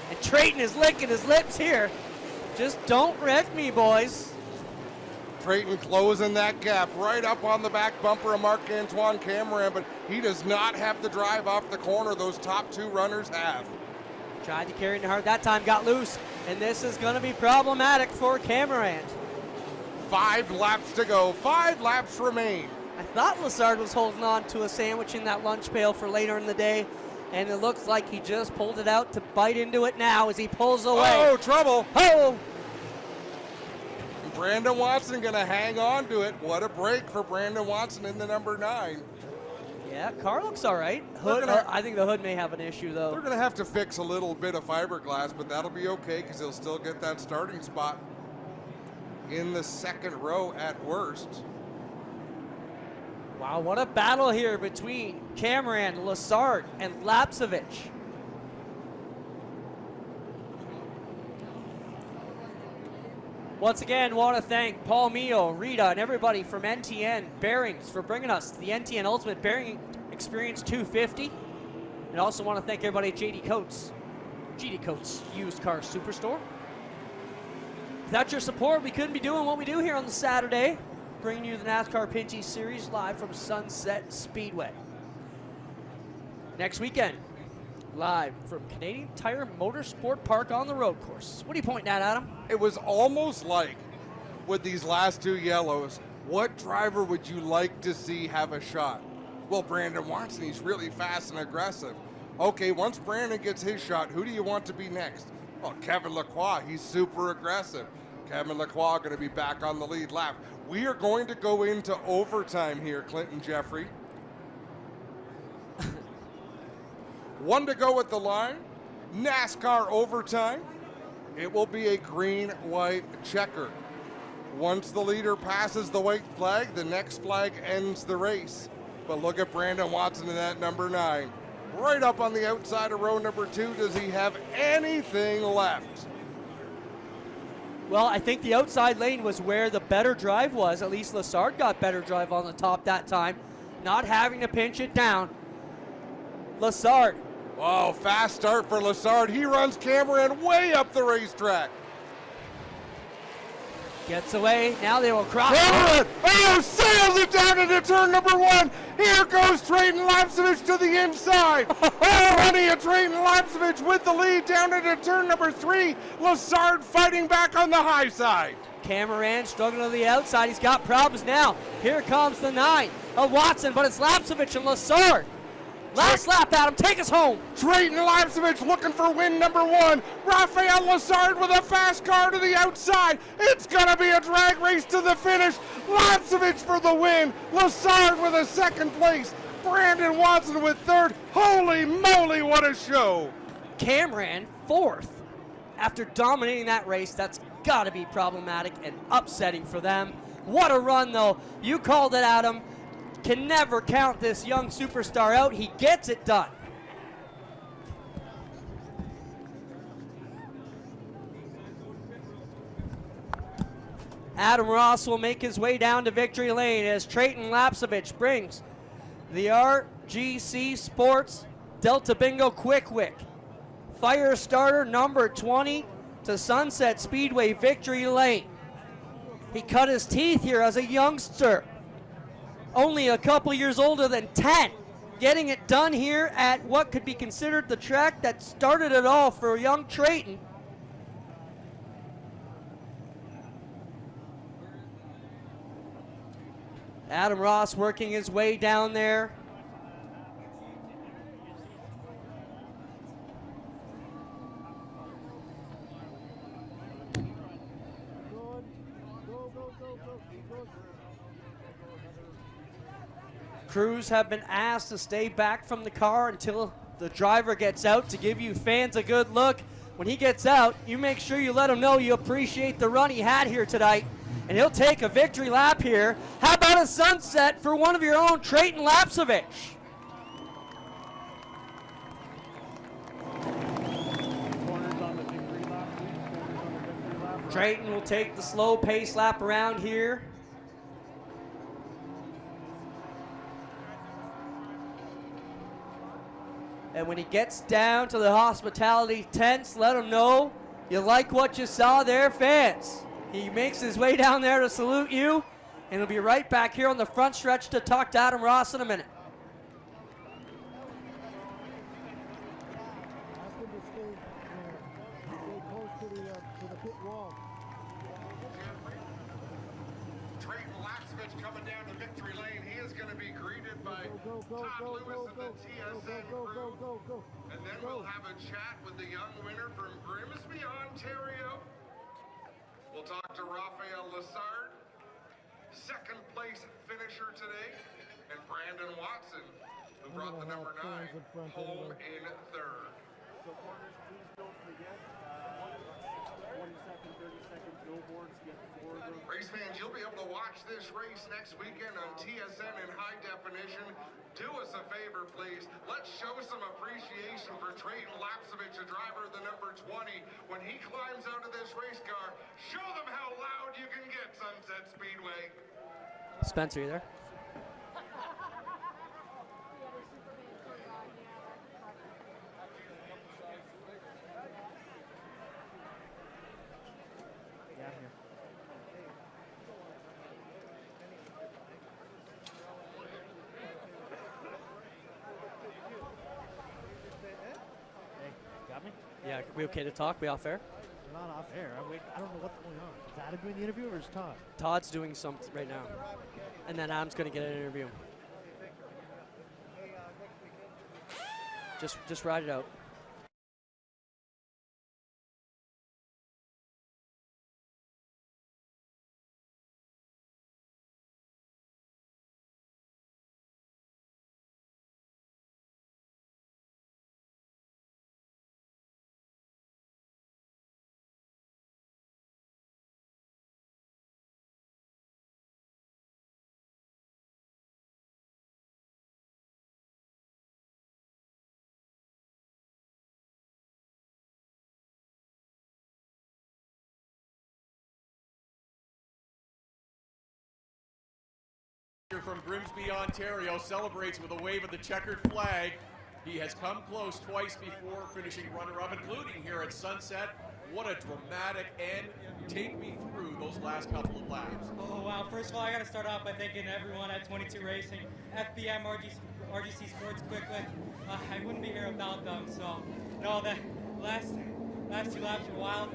And Trayton is licking his lips here. Just don't wreck me, boys. Trayton closing that gap right up on the back bumper of Marc-Antoine Cameron, but he does not have the drive off the corner those top 2 runners have. Tried to carry it hard that time, got loose, and this is going to be problematic for Cameron. 5 laps to go. 5 laps remain. I thought Lessard was holding on to a sandwich in that lunch pail for later in the day, and it looks like he just pulled it out to bite into it now as he pulls away. Oh, trouble. Oh! Brandon Watson going to hang on to it. What a break for Brandon Watson in the number 9. Yeah, car looks all right. Hood, I think the hood may have an issue, though. They're going to have to fix a little bit of fiberglass, but that'll be okay because he'll still get that starting spot in the 2nd row at worst. Wow, what a battle here between Cameron, Lessard, and Lapsevich. Once again, want to thank Paul Mio, Rita, and everybody from NTN Bearings for bringing us the NTN Ultimate Bearing Experience 250. And also want to thank everybody at GD Coates Used Car Superstore. Without your support, we couldn't be doing what we do here on the Saturday, bringing you the NASCAR Pinty Series live from Sunset Speedway. Next weekend, live from Canadian Tire Motorsport Park on the road course. What are you pointing at, Adam? It was almost like, with these last 2 yellows, what driver would you like to see have a shot? Well, Brandon Watson, he's really fast and aggressive. Okay, once Brandon gets his shot, who do you want to be next? Well, Kevin Lacroix, he's super aggressive. Kevin Lacroix going to be back on the lead lap. We are going to go into overtime here, Clinton Jeffrey. 1 to go at the line. NASCAR overtime. It will be a green-white checker. Once the leader passes the white flag, the next flag ends the race. But look at Brandon Watson in that number 9. Right up on the outside of row number 2. Does he have anything left? Well, I think the outside lane was where the better drive was. At least Lessard got better drive on the top that time, not having to pinch it down. Lessard. Oh, fast start for Lessard. He runs Cameron way up the racetrack. Gets away. Now they will cross. Cameron, oh, sails it down into turn number 1. Here goes Trayton Lapsevich to the inside. Oh, honey, Trayton Lapsevich with the lead down into turn number 3. Lessard fighting back on the high side. Cameron struggling to the outside. He's got problems now. Here comes the 9 of Watson, but it's Lapsevich and Lessard. Last lap, Adam. Take us home. Trayton Lapsevich looking for win number 1. Rafael Lessard with a fast car to the outside. It's going to be a drag race to the finish. Lapsevich for the win. Lessard with a 2nd place. Brandon Watson with 3rd. Holy moly, what a show. Cameron 4th. After dominating that race, that's got to be problematic and upsetting for them. What a run, though. You called it, Adam. Can never count this young superstar out. He gets it done. Adam Ross will make his way down to victory lane as Trayton Lapsevich brings the RGC Sports Delta Bingo Quick Wick Fire Starter number 20 to Sunset Speedway victory lane. He cut his teeth here as a youngster, only a couple years older than 10, getting it done here at what could be considered the track that started it all for young Trayton. Adam Ross working his way down there. Crews have been asked to stay back from the car until the driver gets out to give you fans a good look. When he gets out, you make sure you let him know you appreciate the run he had here tonight, and he'll take a victory lap here. How about a sunset for one of your own, Trayton Lapsevich? Trayton will take the slow pace lap around here. And when he gets down to the hospitality tents, let him know you like what you saw there, fans. He makes his way down there to salute you, and he'll be right back here on the front stretch to talk to Adam Ross in a minute. Ask him to stay close to the pit wall. Trayton Lapsevich coming down to victory lane. He is going to be greeted by Todd Lewis of the TSN crew. And then we'll have a chat with the young winner from Grimsby, Ontario. We'll talk to Rafael Lessard, 2nd place finisher today, and Brandon Watson, who brought the number 9 home in 3rd. So corners, please don't forget, 20-second, 30-second billboards get 4 of them. Race fans, you'll be able to watch this race next weekend on TSN in high definition. Do us a favor, please. Let's show some appreciation for Trayton Lapsevich, the driver of the number 20. When he climbs out of this race car, show them how loud you can get, Sunset Speedway. Spencer, you there? Yeah, I'm here. Hey, got me? Yeah, we okay to talk? We off air? We're not off air. I don't know what's going on. Is Adam doing the interview or is Todd? Todd's doing something right now, and then Adam's going to get an interview. Just ride it out. From Grimsby, Ontario, celebrates with a wave of the checkered flag. He has come close twice before, finishing runner-up, including here at Sunset. What a dramatic end. Take me through those last couple of laps. Oh, wow. First of all, I got to start off by thanking everyone at 22 Racing, FBM, RGC Sports Quickly. I wouldn't be here without them. So, no, the last 2 laps were wild.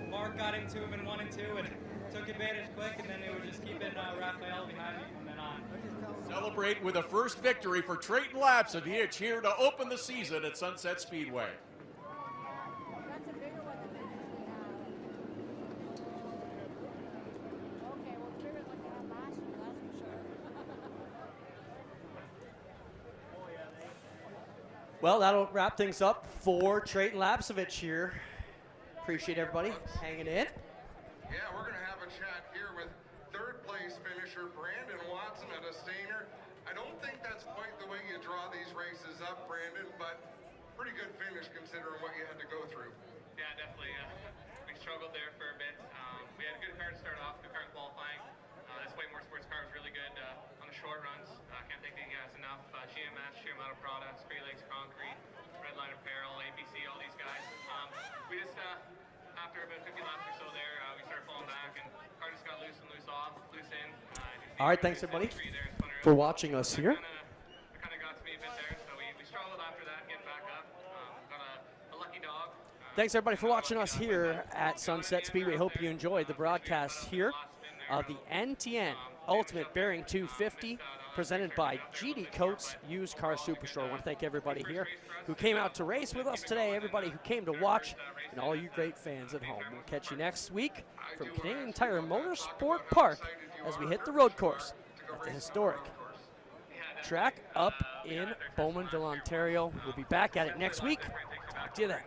Mark got into him in 1 and 2 and took advantage quick, and then it was just keeping Raphael behind me from then on. Celebrate with a first victory for Trayton Lapsevich here to open the season at Sunset Speedway. That's a bigger one than they usually have. Okay, well, it's bigger than what they had last year, that's for sure. Well, that'll wrap things up for Trayton Lapsevich here. Appreciate everybody hanging in. Yeah, we're going to have a chat here with third place finisher Brandon Watson at a Stainer. I don't think that's quite the way you draw these races up, Brandon, but pretty good finish considering what you had to go through. Yeah, definitely. We struggled there for a bit. We had a good car to start off, good car in qualifying. This Way Motorsports car was really good on the short runs. Can't thank the guys enough. GMS, Shiramato Products, Great Lakes Concrete, Redline Apparel, ABC, all these guys. We just, after about 50 laps or so there, we started falling back and car just got loose and loose off, loose in. All right, thanks everybody for watching us here. It kind of got to me a bit there, so we struggled after that, getting back up. Got a lucky dog. Thanks everybody for watching us here at Sunset Speedway. Hope you enjoyed the broadcast here of the NTN Ultimate Bearing 250 presented by GD Coates Used Car Superstore. I want to thank everybody here who came out to race with us today, everybody who came to watch, and all you great fans at home. We'll catch you next week from Canadian Tire Motorsport Park as we hit the road course at the historic track up in Bowmanville, Ontario. We'll be back at it next week. Talk to you then.